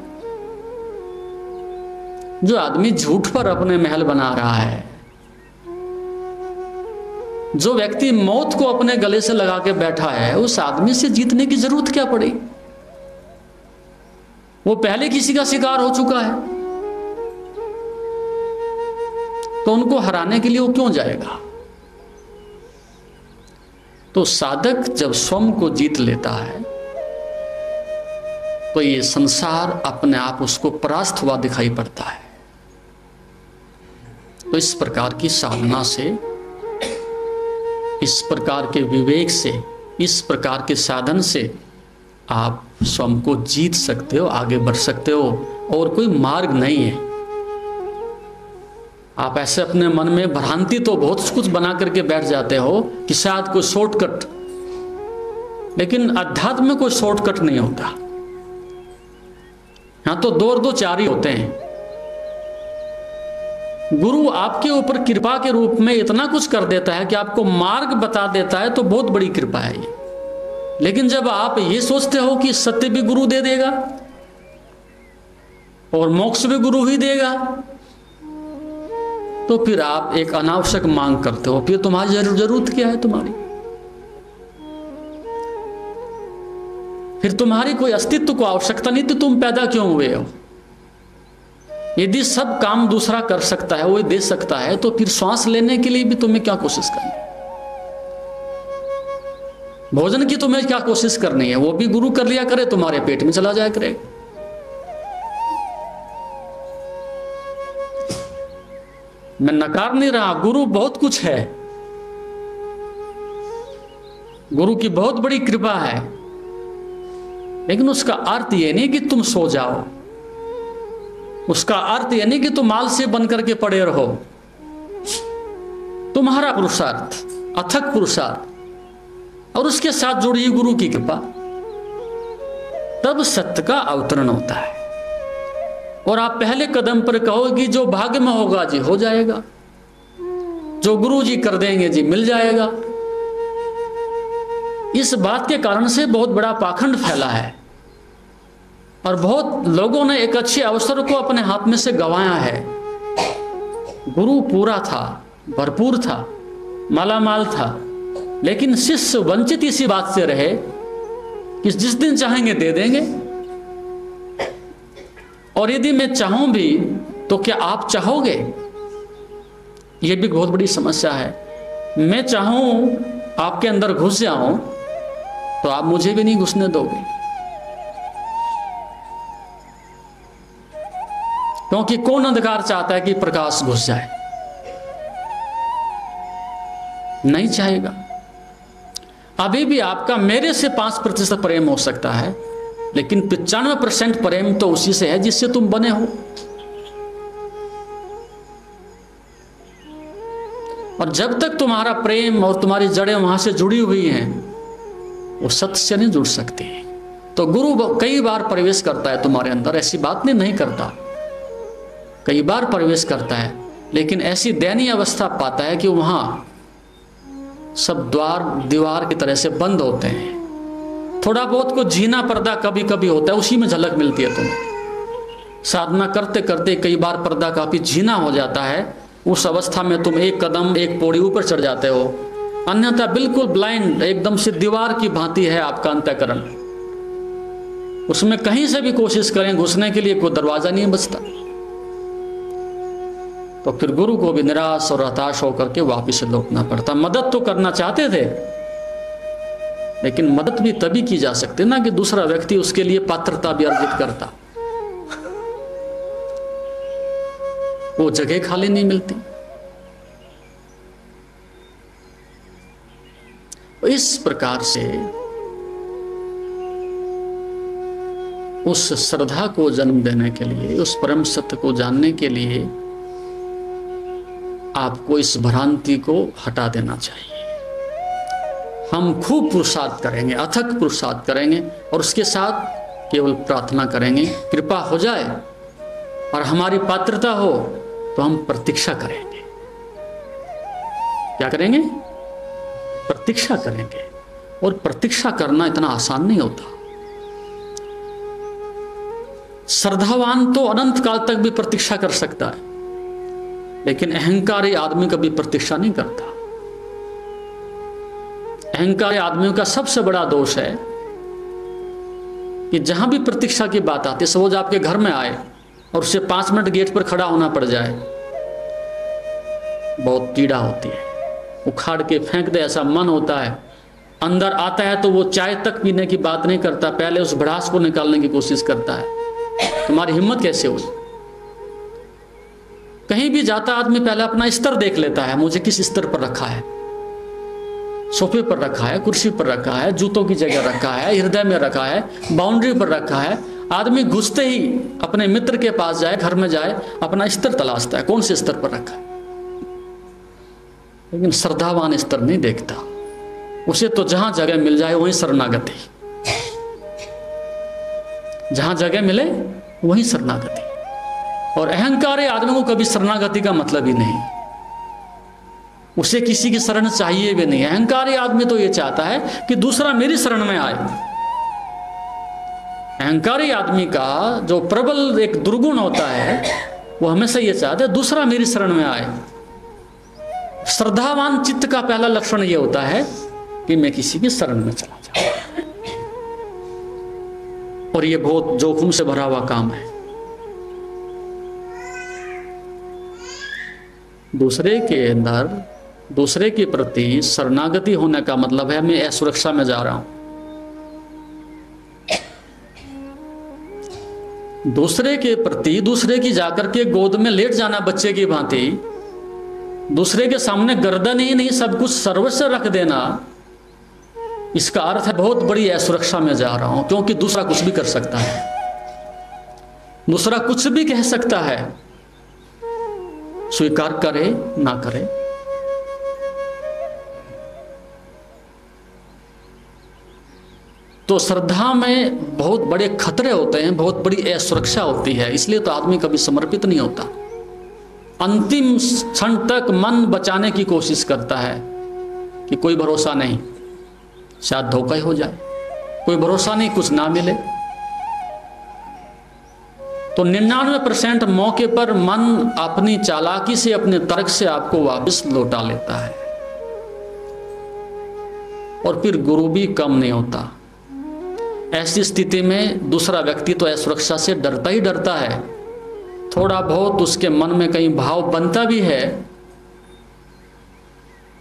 Speaker 1: जो आदमी झूठ पर अपने महल बना रहा है, जो व्यक्ति मौत को अपने गले से लगा के बैठा है, उस आदमी से जीतने की जरूरत क्या पड़ी। वो पहले किसी का शिकार हो चुका है, तो उनको हराने के लिए वो क्यों जाएगा। तो साधक जब स्वयं को जीत लेता है तो ये संसार अपने आप उसको परास्त हुआ दिखाई पड़ता है। तो इस प्रकार की साधना से, इस प्रकार के विवेक से, इस प्रकार के साधन से आप स्वयं को जीत सकते हो, आगे बढ़ सकते हो, और कोई मार्ग नहीं है। आप ऐसे अपने मन में भ्रांति तो बहुत कुछ बना करके बैठ जाते हो कि शायद कोई शॉर्टकट, लेकिन अध्यात्म में कोई शॉर्टकट नहीं होता। यहां तो 2 और 2 4 ही होते हैं। गुरु आपके ऊपर कृपा के रूप में इतना कुछ कर देता है कि आपको मार्ग बता देता है, तो बहुत बड़ी कृपा है ये। लेकिन जब आप ये सोचते हो कि सत्य भी गुरु दे देगा और मोक्ष भी गुरु ही देगा, तो फिर आप एक अनावश्यक मांग करते हो। फिर तुम्हारी जरूरत क्या है तुम्हारी, फिर तुम्हारी कोई अस्तित्व को आवश्यकता नहीं, तो तुम पैदा क्यों हुए हो। यदि सब काम दूसरा कर सकता है, वो दे सकता है, तो फिर श्वास लेने के लिए भी तुम्हें क्या कोशिश करनी है, भोजन की तुम्हें क्या कोशिश करनी है, वो भी गुरु कर लिया करे, तुम्हारे पेट में चला जाया करे। मैं नकार नहीं रहा, गुरु बहुत कुछ है, गुरु की बहुत बड़ी कृपा है, लेकिन उसका अर्थ यह नहीं कि तुम सो जाओ, उसका अर्थ यह नहीं कि तुम आलसी बनकर के पड़े रहो। तुम्हारा पुरुषार्थ, अथक पुरुषार्थ, और उसके साथ जुड़ी गुरु की कृपा, तब सत्य का अवतरण होता है। और आप पहले कदम पर कहो कि जो भाग्य में होगा जी हो जाएगा, जो गुरु जी कर देंगे जी मिल जाएगा। इस बात के कारण से बहुत बड़ा पाखंड फैला है, और बहुत लोगों ने एक अच्छे अवसर को अपने हाथ में से गंवाया है। गुरु पूरा था, भरपूर था, मालामाल था, लेकिन शिष्य वंचित इसी बात से रहे कि जिस दिन चाहेंगे दे देंगे, और यदि मैं चाहूं भी तो क्या आप चाहोगे, यह भी बहुत बड़ी समस्या है। मैं चाहूं आपके अंदर घुस जाऊं तो आप मुझे भी नहीं घुसने दोगे, क्योंकि कौन अंधकार चाहता है कि प्रकाश घुस जाए? नहीं चाहेगा। अभी भी आपका मेरे से 5% प्रेम हो सकता है, लेकिन 95% प्रेम तो उसी से है जिससे तुम बने हो। और जब तक तुम्हारा प्रेम और तुम्हारी जड़ें वहां से जुड़ी हुई हैं, वो सत्य से नहीं जुड़ सकती। तो गुरु कई बार प्रवेश करता है तुम्हारे अंदर, ऐसी बात नहीं करता, कई बार प्रवेश करता है, लेकिन ऐसी दयनीय अवस्था पाता है कि वहां सब द्वार दीवार की तरह से बंद होते हैं। थोड़ा बहुत को झीना पर्दा कभी कभी होता है, उसी में झलक मिलती है तुम्हें। साधना करते करते कई बार पर्दा काफी झीना हो जाता है, उस अवस्था में तुम एक कदम एक पौड़ी ऊपर चढ़ जाते हो, अन्यथा बिल्कुल ब्लाइंड एकदम से दीवार की भांति है आपका अंतःकरण। उसमें कहीं से भी कोशिश करें घुसने के लिए, कोई दरवाजा नहीं बचता। तो फिर गुरु को भी निराश और हताश होकर के वापिस लौटना पड़ता। मदद तो करना चाहते थे, लेकिन मदद भी तभी की जा सकती ना कि दूसरा व्यक्ति उसके लिए पात्रता भी अर्जित करता। वो जगह खाली नहीं मिलती। इस प्रकार से उस श्रद्धा को जन्म देने के लिए, उस परम सत्य को जानने के लिए आपको इस भ्रांति को हटा देना चाहिए। हम खूब पुरुषार्थ करेंगे, अथक पुरुषार्थ करेंगे, और उसके साथ केवल प्रार्थना करेंगे कृपा हो जाए, और हमारी पात्रता हो तो हम प्रतीक्षा करेंगे। क्या करेंगे? प्रतीक्षा करेंगे। और प्रतीक्षा करना इतना आसान नहीं होता। श्रद्धावान तो अनंत काल तक भी प्रतीक्षा कर सकता है, लेकिन अहंकारी आदमी कभी प्रतीक्षा नहीं करता। अहंकारी आदमियों का सबसे बड़ा दोष है कि जहां भी प्रतीक्षा की बात आती है, सपोज आपके घर में आए और उससे 5 मिनट गेट पर खड़ा होना पड़ जाए, बहुत पीड़ा होती है। उखाड़ के फेंक दे ऐसा मन होता है। अंदर आता है तो वो चाय तक पीने की बात नहीं करता, पहले उस भड़ास को निकालने की कोशिश करता है। तुम्हारी हिम्मत कैसे हुई? कहीं भी जाता आदमी पहले अपना स्तर देख लेता है, मुझे किस स्तर पर रखा है। सोफे पर रखा है, कुर्सी पर रखा है, जूतों की जगह रखा है, हृदय में रखा है, बाउंड्री पर रखा है। आदमी घुसते ही अपने मित्र के पास जाए, घर में जाए, अपना स्तर तलाशता है, कौन से स्तर पर रखा है। लेकिन श्रद्धावान स्तर नहीं देखता, उसे तो जहां जगह मिल जाए वहीं शरणागति, जहां जगह मिले वहीं शरणागति। और अहंकारी आदमी को कभी शरणागति का मतलब ही नहीं, उसे किसी की शरण चाहिए भी नहीं। अहंकारी आदमी तो ये चाहता है कि दूसरा मेरी शरण में आए। अहंकारी आदमी का जो प्रबल एक दुर्गुण होता है, वो हमेशा ये चाहता है दूसरा मेरी शरण में आए। श्रद्धावान चित्त का पहला लक्षण ये होता है कि मैं किसी की शरण में चला जाऊं, और ये बहुत जोखिम से भरा हुआ काम है। दूसरे के अंदर, दूसरे के प्रति शरणागति होने का मतलब है मैं असुरक्षा में जा रहा हूं। दूसरे के प्रति, दूसरे की जाकर के गोद में लेट जाना बच्चे की भांति, दूसरे के सामने गर्दन ही नहीं सब कुछ सर्वस्व रख देना, इसका अर्थ है बहुत बड़ी असुरक्षा में जा रहा हूं। क्योंकि दूसरा कुछ भी कर सकता है, दूसरा कुछ भी कह सकता है, स्वीकार करे ना करे। तो श्रद्धा में बहुत बड़े खतरे होते हैं, बहुत बड़ी असुरक्षा होती है, इसलिए तो आदमी कभी समर्पित नहीं होता। अंतिम क्षण तक मन बचाने की कोशिश करता है कि कोई भरोसा नहीं, शायद धोखा ही हो जाए, कोई भरोसा नहीं, कुछ ना मिले। तो 99% मौके पर मन अपनी चालाकी से, अपने तर्क से आपको वापस लौटा लेता है। और फिर गुरु भी कम नहीं होता। ऐसी स्थिति में दूसरा व्यक्ति तो असुरक्षा से डरता ही डरता है, थोड़ा बहुत उसके मन में कहीं भाव बनता भी है।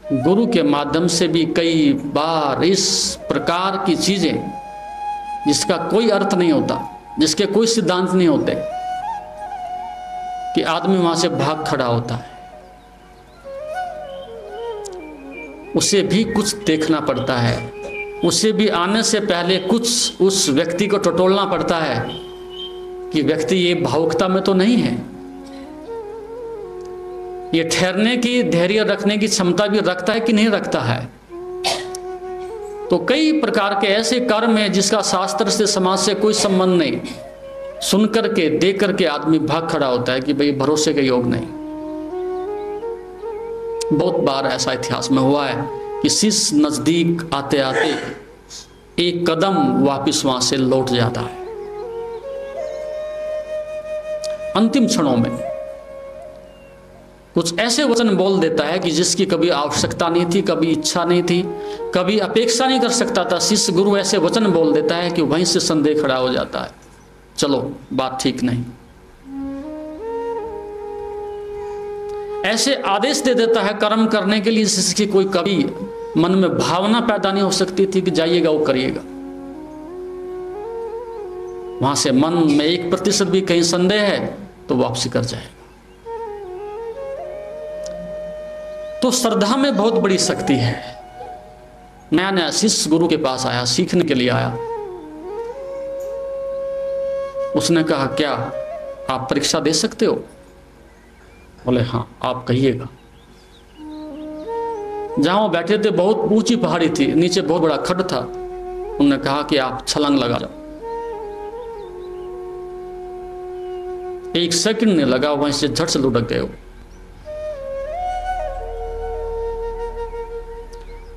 Speaker 1: गुरु के माध्यम से भी कई बार इस प्रकार की चीजें जिसका कोई अर्थ नहीं होता, जिसके कोई सिद्धांत नहीं होते, कि आदमी वहां से भाग खड़ा होता है, उसे भी कुछ देखना पड़ता है, उसे भी आने से पहले कुछ उस व्यक्ति को टटोलना पड़ता है कि व्यक्ति ये भावुकता में तो नहीं है, ये ठहरने की, धैर्य रखने की क्षमता भी रखता है कि नहीं रखता है। तो कई प्रकार के ऐसे कर्म हैं जिसका शास्त्र से, समाज से कोई संबंध नहीं, सुन करके देख करके आदमी भाग खड़ा होता है कि भाई भरोसे के योग नहीं। बहुत बार ऐसा इतिहास में हुआ है कि शिष्य नजदीक आते आते एक कदम वापिस वहां से लौट जाता है, अंतिम क्षणों में कुछ ऐसे वचन बोल देता है कि जिसकी कभी आवश्यकता नहीं थी, कभी इच्छा नहीं थी, कभी अपेक्षा नहीं कर सकता था। शिष्य गुरु ऐसे वचन बोल देता है कि वहीं से संदेह खड़ा हो जाता है, चलो बात ठीक नहीं। ऐसे आदेश दे देता है कर्म करने के लिए जिसकी कोई कभी मन में भावना पैदा नहीं हो सकती थी कि जाइएगा वो करिएगा। वहां से मन में 1% भी कहीं संदेह है तो वापसी कर जाएगा। तो श्रद्धा में बहुत बड़ी शक्ति है। नया नया शिष्य गुरु के पास आया, सीखने के लिए आया। उसने कहा क्या आप परीक्षा दे सकते हो? बोले हाँ, आप कहिएगा। जहां वो बैठे थे बहुत ऊंची पहाड़ी थी, नीचे बहुत बड़ा खड्ड था। उन्होंने कहा कि आप छलांग लगा जाओ। 1 सेकंड नहीं लगा, वहीं से झट से लुढ़क गए।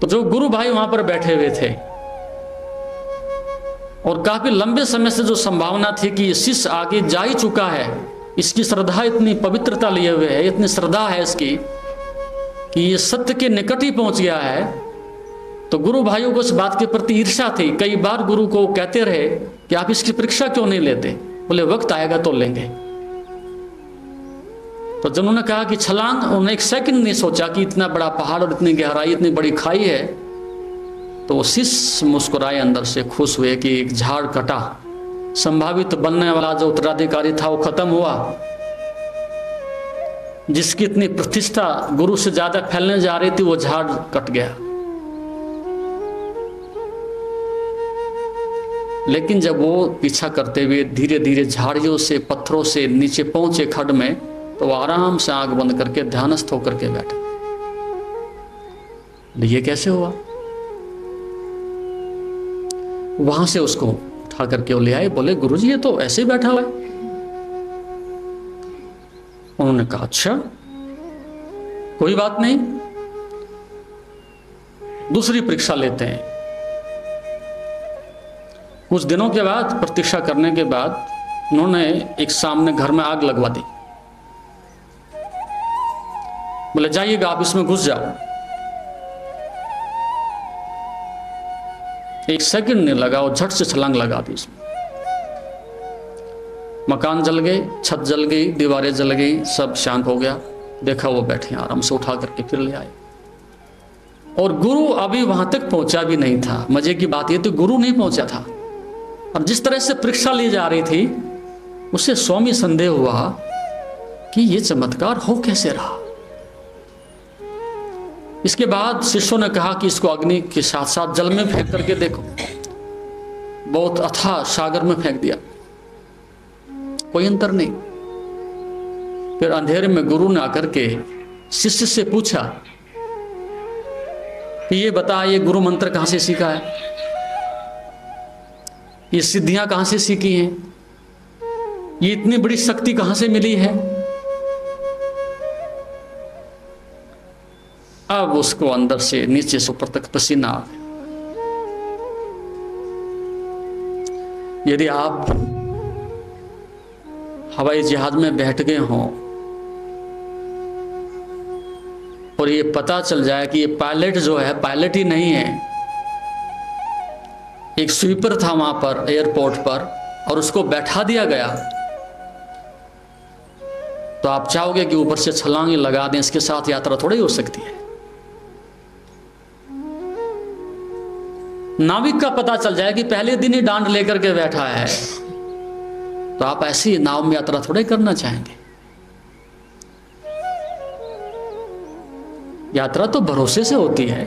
Speaker 1: तो जो गुरु भाई वहां पर बैठे हुए थे और काफी लंबे समय से जो संभावना थी कि ये शिष्य आगे जा ही चुका है, इसकी श्रद्धा इतनी पवित्रता लिए हुए है, इतनी श्रद्धा है इसकी कि ये सत्य के निकट ही पहुंच गया है, तो गुरु भाइयों को इस बात के प्रति ईर्ष्या थी। कई बार गुरु को कहते रहे कि आप इसकी परीक्षा क्यों नहीं लेते? बोले वक्त आएगा तो लेंगे। तो जब उन्होंने कहा कि छलांग, उन्होंने 1 सेकंड नहीं सोचा कि इतना बड़ा पहाड़ और इतनी गहराई, इतनी बड़ी खाई है। तो वो शिष्य मुस्कुराए अंदर से, खुश हुए कि एक झाड़ कटा, संभावित बनने वाला जो उत्तराधिकारी था वो खत्म हुआ, जिसकी इतनी प्रतिष्ठा गुरु से ज्यादा फैलने जा रही थी वो झाड़ कट गया। लेकिन जब वो पीछा करते हुए धीरे धीरे झाड़ियों से, पत्थरों से नीचे पहुंचे खड्ड में, तो वो आराम से आंख बंद करके ध्यानस्थ होकर के बैठे। ये कैसे हुआ? वहां से उसको उठा करके वो ले आए। बोले गुरुजी ये तो ऐसे ही बैठा हुआ है। उन्होंने कहा अच्छा कोई बात नहीं, दूसरी परीक्षा लेते हैं। कुछ दिनों के बाद, प्रतीक्षा करने के बाद, उन्होंने एक सामने घर में आग लगवा दी। बोले जाइएगा आप इसमें घुस जाओ। 1 सेकंड नहीं लगा, वो झट से छलांग लगा दी इसमें। मकान जल गए, छत जल गई, दीवारें जल गई, सब शांत हो गया। देखा वो बैठे, आराम से उठा करके फिर ले आए। और गुरु अभी वहां तक पहुंचा भी नहीं था। मजे की बात ये तो गुरु नहीं पहुंचा था। अब जिस तरह से परीक्षा ली जा रही थी, उसे स्वामी संदेह हुआ कि ये चमत्कार हो कैसे रहा। इसके बाद शिष्यों ने कहा कि इसको अग्नि के साथ साथ जल में फेंक करके देखो। बहुत अथाह सागर में फेंक दिया, कोई अंतर नहीं। फिर अंधेरे में गुरु ने आकर के शिष्य से पूछा कि ये बता, ये गुरु मंत्र कहां से सीखा है? ये सिद्धियां कहां से सीखी हैं? ये इतनी बड़ी शक्ति कहां से मिली है? अब उसको अंदर से नीचे से ऊपर तक पसीना आ गया। यदि आप हवाई जहाज में बैठ गए हों और ये पता चल जाए कि ये पायलट जो है पायलट ही नहीं है, एक स्वीपर था वहां पर एयरपोर्ट पर और उसको बैठा दिया गया, तो आप चाहोगे कि ऊपर से छलांग लगा दें, इसके साथ यात्रा थोड़ी हो सकती है। नाविक का पता चल जाए कि पहले दिन ही डांड लेकर के बैठा है, तो आप ऐसी नाव में यात्रा थोड़े करना चाहेंगे। यात्रा तो भरोसे से होती है।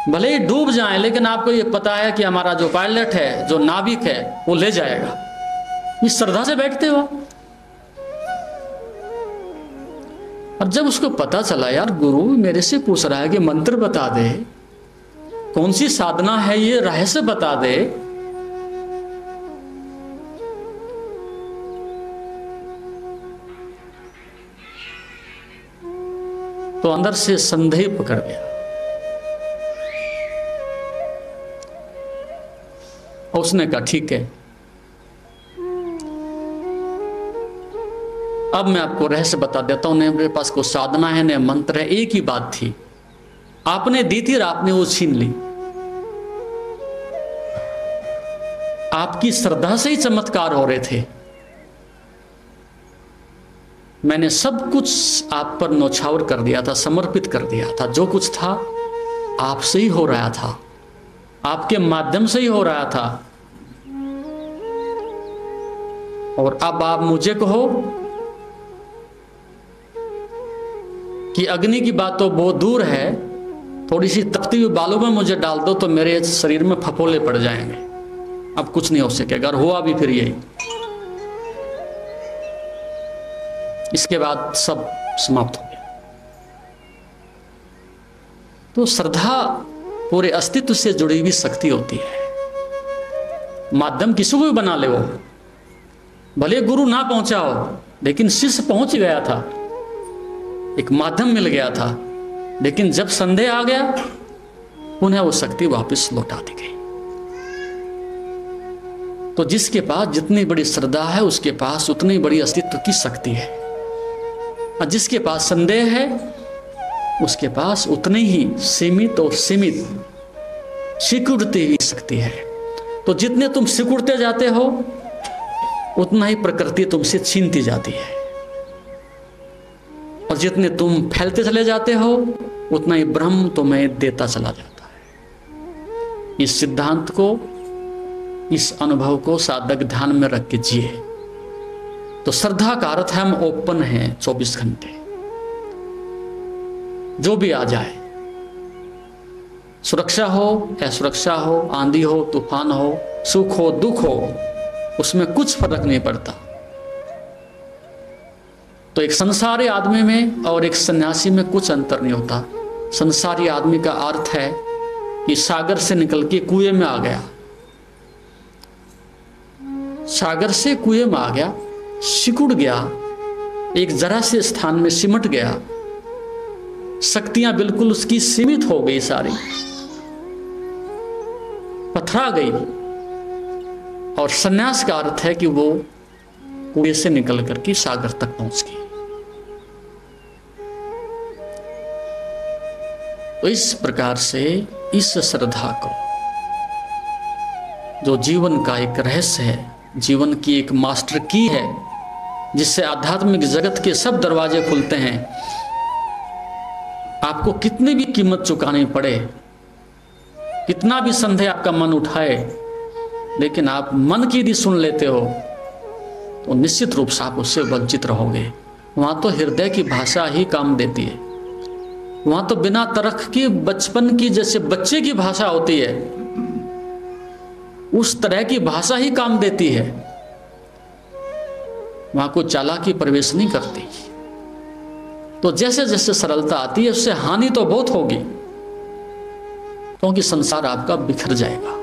Speaker 1: भले ही डूब जाए, लेकिन आपको ये पता है कि हमारा जो पायलट है, जो नाविक है, वो ले जाएगा। इस श्रद्धा से बैठते हो। और जब उसको पता चला यार गुरु मेरे से पूछ रहा है कि मंत्र बता दे, कौन सी साधना है, ये रहस्य बता दे, तो अंदर से संदेह पकड़ गया और उसने कहा ठीक है, अब मैं आपको रहस्य बता देता हूं। मेरे पास कोई साधना है न मंत्र है, एक ही बात थी, आपने दी थी और आपने वो छीन ली। आपकी श्रद्धा से ही चमत्कार हो रहे थे। मैंने सब कुछ आप पर न्यौछावर कर दिया था, समर्पित कर दिया था। जो कुछ था आपसे ही हो रहा था, आपके माध्यम से ही हो रहा था। और अब आप मुझे कहो कि अग्नि की बात तो बहुत दूर है, थोड़ी सी तपती हुई बालों में मुझे डाल दो तो मेरे शरीर में फफोले पड़ जाएंगे, अब कुछ नहीं हो सकेगा। अगर हुआ भी फिर यही, इसके बाद सब समाप्त हो गया। तो श्रद्धा पूरे अस्तित्व से जुड़ी हुई शक्ति होती है। माध्यम किसी को भी बना ले, वो भले गुरु ना पहुंचा हो, लेकिन शिष्य पहुंच गया था, एक माध्यम मिल गया था। लेकिन जब संदेह आ गया, उन्हें वो शक्ति वापस लौटा दी गई। तो जिसके पास जितनी बड़ी श्रद्धा है, उसके पास उतनी बड़ी अस्तित्व की शक्ति है, और जिसके पास संदेह है, उसके पास उतनी ही सीमित और सीमित सिकुड़ती हुई शक्ति है। तो जितने तुम सिकुड़ते जाते हो, उतना ही प्रकृति तुमसे छीनती जाती है, और जितने तुम फैलते चले जाते हो, उतना ही ब्रह्म तुम्हें देता चला जाता है। इस सिद्धांत को, इस अनुभव को साधक ध्यान में रख के जिए। तो श्रद्धा का अर्थ है हम ओपन हैं 24 घंटे, जो भी आ जाए, सुरक्षा हो असुरक्षा हो, आंधी हो तूफान हो, सुख हो दुख हो, उसमें कुछ फर्क नहीं पड़ता। तो एक संसारी आदमी में और एक सन्यासी में कुछ अंतर नहीं होता। संसारी आदमी का अर्थ है कि सागर से निकल के कुएं में आ गया, सागर से कुएं में आ गया, सिकुड़ गया, एक जरा से स्थान में सिमट गया, शक्तियां बिल्कुल उसकी सीमित हो गई, सारी पथरा गई। और सन्यास का अर्थ है कि वो कुएं से निकल करके सागर तक पहुंच गई। तो इस प्रकार से इस श्रद्धा को, जो जीवन का एक रहस्य है, जीवन की एक मास्टर की है, जिससे आध्यात्मिक जगत के सब दरवाजे खुलते हैं, आपको कितनी भी कीमत चुकानी पड़े, कितना भी संदेह आपका मन उठाए, लेकिन आप मन की यदि सुन लेते हो तो निश्चित रूप से आप उससे वंचित रहोगे। वहां तो हृदय की भाषा ही काम देती है, वहां तो बिना तरख की बचपन की जैसे बच्चे की भाषा होती है, उस तरह की भाषा ही काम देती है। वहां कोई चालाकी प्रवेश नहीं करती। तो जैसे जैसे सरलता आती है, उससे हानि तो बहुत होगी, क्योंकि संसार आपका बिखर जाएगा।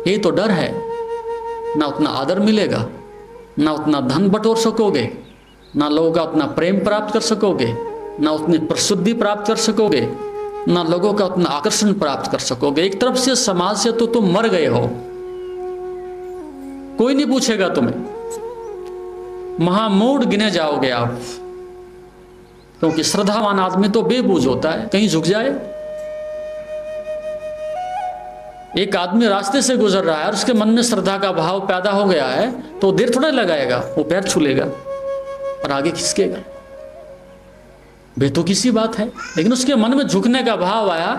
Speaker 1: यही तो डर है, ना उतना आदर मिलेगा, ना उतना धन बटोर सकोगे, ना लोगों का उतना प्रेम प्राप्त कर सकोगे, ना उतनी प्रसिद्धि प्राप्त कर सकोगे, ना लोगों का उतना आकर्षण प्राप्त कर सकोगे। एक तरफ से समाज से तो तुम मर गए हो, कोई नहीं पूछेगा तुम्हें, महामूढ़ गिने जाओगे आप, क्योंकि श्रद्धावान आदमी तो बेबूझ होता है, कहीं झुक जाए। एक आदमी रास्ते से गुजर रहा है और उसके मन में श्रद्धा का भाव पैदा हो गया है, तो देर थोड़ा लगाएगा, वो पैर छू लेगा और आगे खिसकेगा, बेतुकी सी बात है। लेकिन उसके मन में झुकने का भाव आया,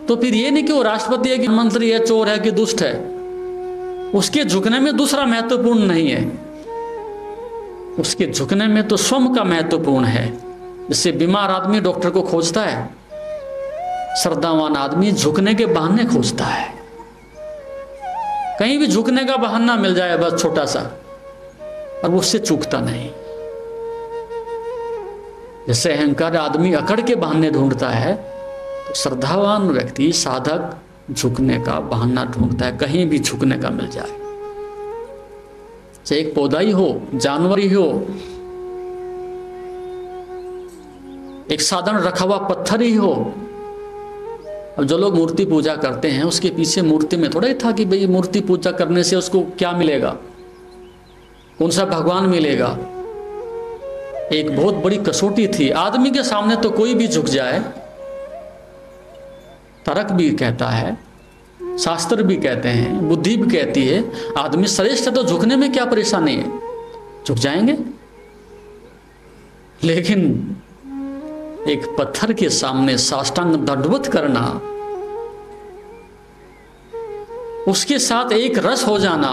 Speaker 1: तो फिर ये नहीं कि वो राष्ट्रपति है कि मंत्री है, चोर है कि दुष्ट है, उसके झुकने में दूसरा महत्वपूर्ण नहीं है, उसके झुकने में तो स्वयं का महत्वपूर्ण है। जैसे बीमार आदमी डॉक्टर को खोजता है, श्रद्धावान आदमी झुकने के बहाने खोजता है। कहीं भी झुकने का बहाना मिल जाए बस छोटा सा, और वो उससे चूकता नहीं। जैसे अहंकार आदमी अकड़ के बहाने ढूंढता है, तो श्रद्धावान व्यक्ति साधक झुकने का बहाना ढूंढता है, कहीं भी झुकने का मिल जाए। चाहे एक पौधा ही हो, जानवर ही हो, एक साधारण रखा हुआ पत्थर ही हो। अब जो लोग मूर्ति पूजा करते हैं, उसके पीछे मूर्ति में थोड़ा ही था कि भाई मूर्ति पूजा करने से उसको क्या मिलेगा, कौन सा भगवान मिलेगा। एक बहुत बड़ी कसौटी थी। आदमी के सामने तो कोई भी झुक जाए, तर्क भी कहता है, शास्त्र भी कहते हैं, बुद्धि भी कहती है आदमी श्रेष्ठ है, तो झुकने में क्या परेशानी है, झुक जाएंगे। लेकिन एक पत्थर के सामने साष्टांग दंडवत करना, उसके साथ एक रस हो जाना,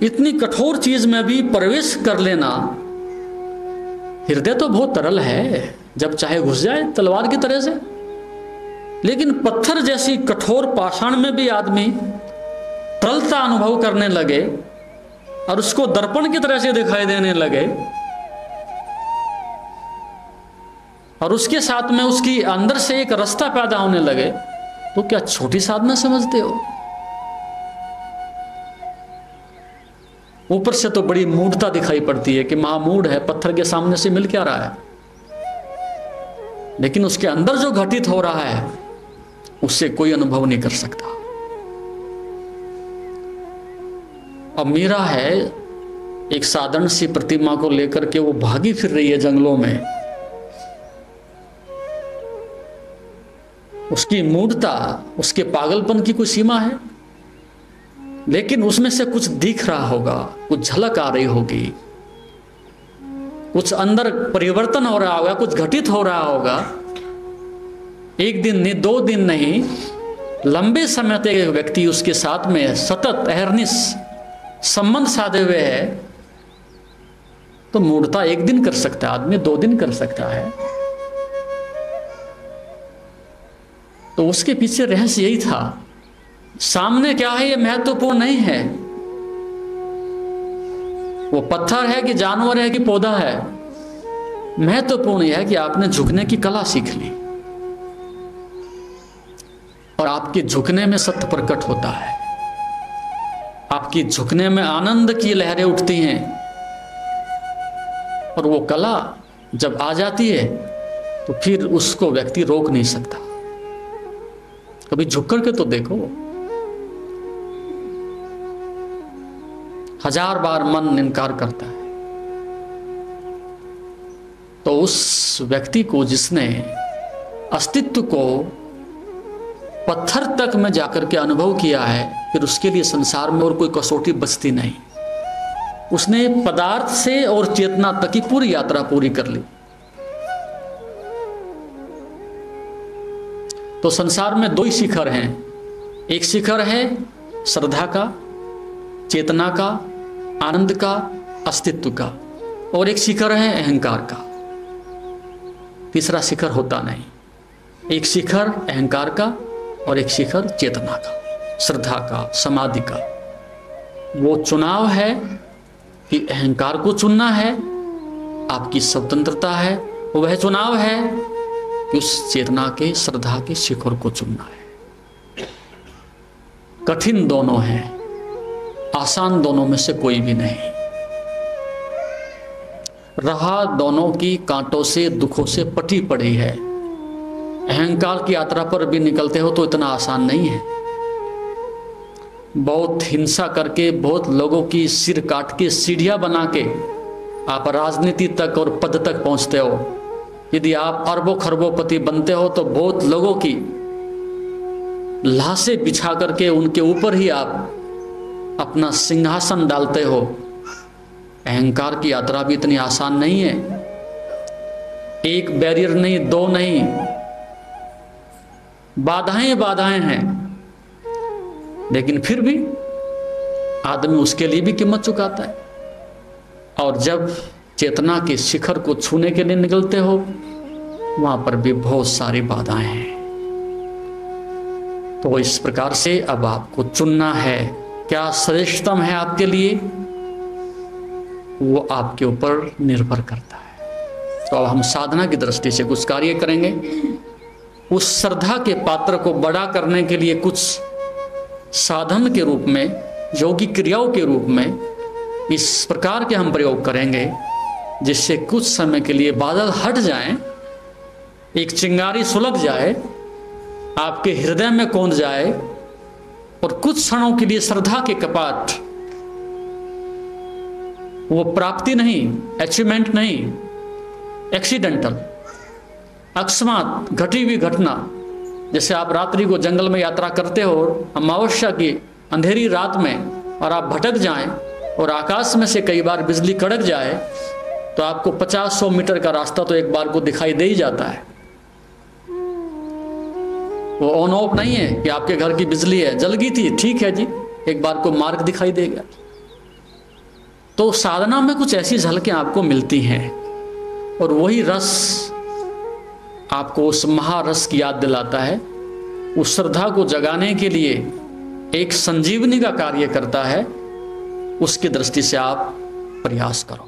Speaker 1: इतनी कठोर चीज में भी प्रवेश कर लेना। हृदय तो बहुत तरल है, जब चाहे घुस जाए तलवार की तरह से। लेकिन पत्थर जैसी कठोर पाषाण में भी आदमी तरलता अनुभव करने लगे और उसको दर्पण की तरह से दिखाई देने लगे, और उसके साथ में उसकी अंदर से एक रास्ता पैदा होने लगे, तो क्या छोटी साधना समझते हो? ऊपर से तो बड़ी मूढ़ता दिखाई पड़ती है कि महामूढ़ है, पत्थर के सामने से मिल क्या रहा है। लेकिन उसके अंदर जो घटित हो रहा है उससे कोई अनुभव नहीं कर सकता। अब मीरा है, एक साधारण सी प्रतिमा को लेकर के वो भागी फिर रही है जंगलों में। उसकी मूढ़ता, उसके पागलपन की कोई सीमा है? लेकिन उसमें से कुछ दिख रहा होगा, कुछ झलक आ रही होगी, कुछ अंदर परिवर्तन हो रहा होगा, कुछ घटित हो रहा होगा। एक दिन नहीं, 2 दिन नहीं, लंबे समय तक एक व्यक्ति उसके साथ में सतत अहर्निश संबंध साधे हुए है, तो मूढ़ता 1 दिन कर सकता है आदमी, 2 दिन कर सकता है। तो उसके पीछे रहस्य यही था, सामने क्या है ये महत्वपूर्ण नहीं है, वो पत्थर है कि जानवर है कि पौधा है। महत्वपूर्ण यह है कि आपने झुकने की कला सीख ली और आपके झुकने में सत्य प्रकट होता है, आपकी झुकने में आनंद की लहरें उठती हैं, और वो कला जब आ जाती है तो फिर उसको व्यक्ति रोक नहीं सकता। कभी झुक करके तो देखो, 1000 बार मन इनकार करता है। तो उस व्यक्ति को जिसने अस्तित्व को पत्थर तक में जाकर के अनुभव किया है, फिर उसके लिए संसार में और कोई कसौटी बचती नहीं। उसने पदार्थ से और चेतना तक की पूरी यात्रा पूरी कर ली। तो संसार में 2 ही शिखर हैं, एक शिखर है श्रद्धा का, चेतना का, आनंद का, अस्तित्व का, और एक शिखर है अहंकार का। तीसरा शिखर होता नहीं। एक शिखर अहंकार का और एक शिखर चेतना का, श्रद्धा का, समाधि का। वो चुनाव है कि अहंकार को चुनना है, आपकी स्वतंत्रता है। वह चुनाव है कि उस चेतना के, श्रद्धा के शिखर को चुनना है। कठिन दोनों हैं, आसान दोनों में से कोई भी नहीं। राह दोनों की कांटों से, दुखों से पटी पड़ी है। अहंकार की यात्रा पर भी निकलते हो तो इतना आसान नहीं है। बहुत हिंसा करके, बहुत लोगों की सिर काट के, सीढ़ियां बना के आप राजनीति तक और पद तक पहुंचते हो। यदि आप अरबों खरबोपति बनते हो तो बहुत लोगों की लाशें बिछा करके उनके ऊपर ही आप अपना सिंहासन डालते हो। अहंकार की यात्रा भी इतनी आसान नहीं है। एक बैरियर नहीं, 2 नहीं, बाधाएं बाधाएं हैं। लेकिन फिर भी आदमी उसके लिए भी कीमत चुकाता है। और जब चेतना के शिखर को छूने के लिए निकलते हो, वहां पर भी बहुत सारी बाधाएं हैं। तो इस प्रकार से अब आपको चुनना है क्या श्रेष्ठतम है आपके लिए, वो आपके ऊपर निर्भर करता है। तो अब हम साधना की दृष्टि से कुछ कार्य करेंगे। उस श्रद्धा के पात्र को बड़ा करने के लिए कुछ साधन के रूप में, योगिक क्रियाओं के रूप में इस प्रकार के हम प्रयोग करेंगे, जिससे कुछ समय के लिए बादल हट जाएं, एक चिंगारी सुलग जाए, आपके हृदय में कौंध जाए, और कुछ क्षणों के लिए श्रद्धा के कपाट, वो प्राप्ति नहीं, अचीवमेंट नहीं, एक्सीडेंटल, अकस्मात घटी हुई घटना, जैसे आप रात्रि को जंगल में यात्रा करते हो, अमावस्या की अंधेरी रात में, और आप भटक जाएं और आकाश में से कई बार बिजली कड़क जाए, तो आपको 50-100 मीटर का रास्ता तो एक बार को दिखाई दे ही जाता है। वो ऑन ऑफ नहीं है कि आपके घर की बिजली है, जल गई थी, ठीक है जी, एक बार को मार्ग दिखाई देगा। तो साधना में कुछ ऐसी झलकें आपको मिलती हैं, और वही रस आपको उस महारस की याद दिलाता है, उस श्रद्धा को जगाने के लिए एक संजीवनी का कार्य करता है। उसकी दृष्टि से आप प्रयास करो।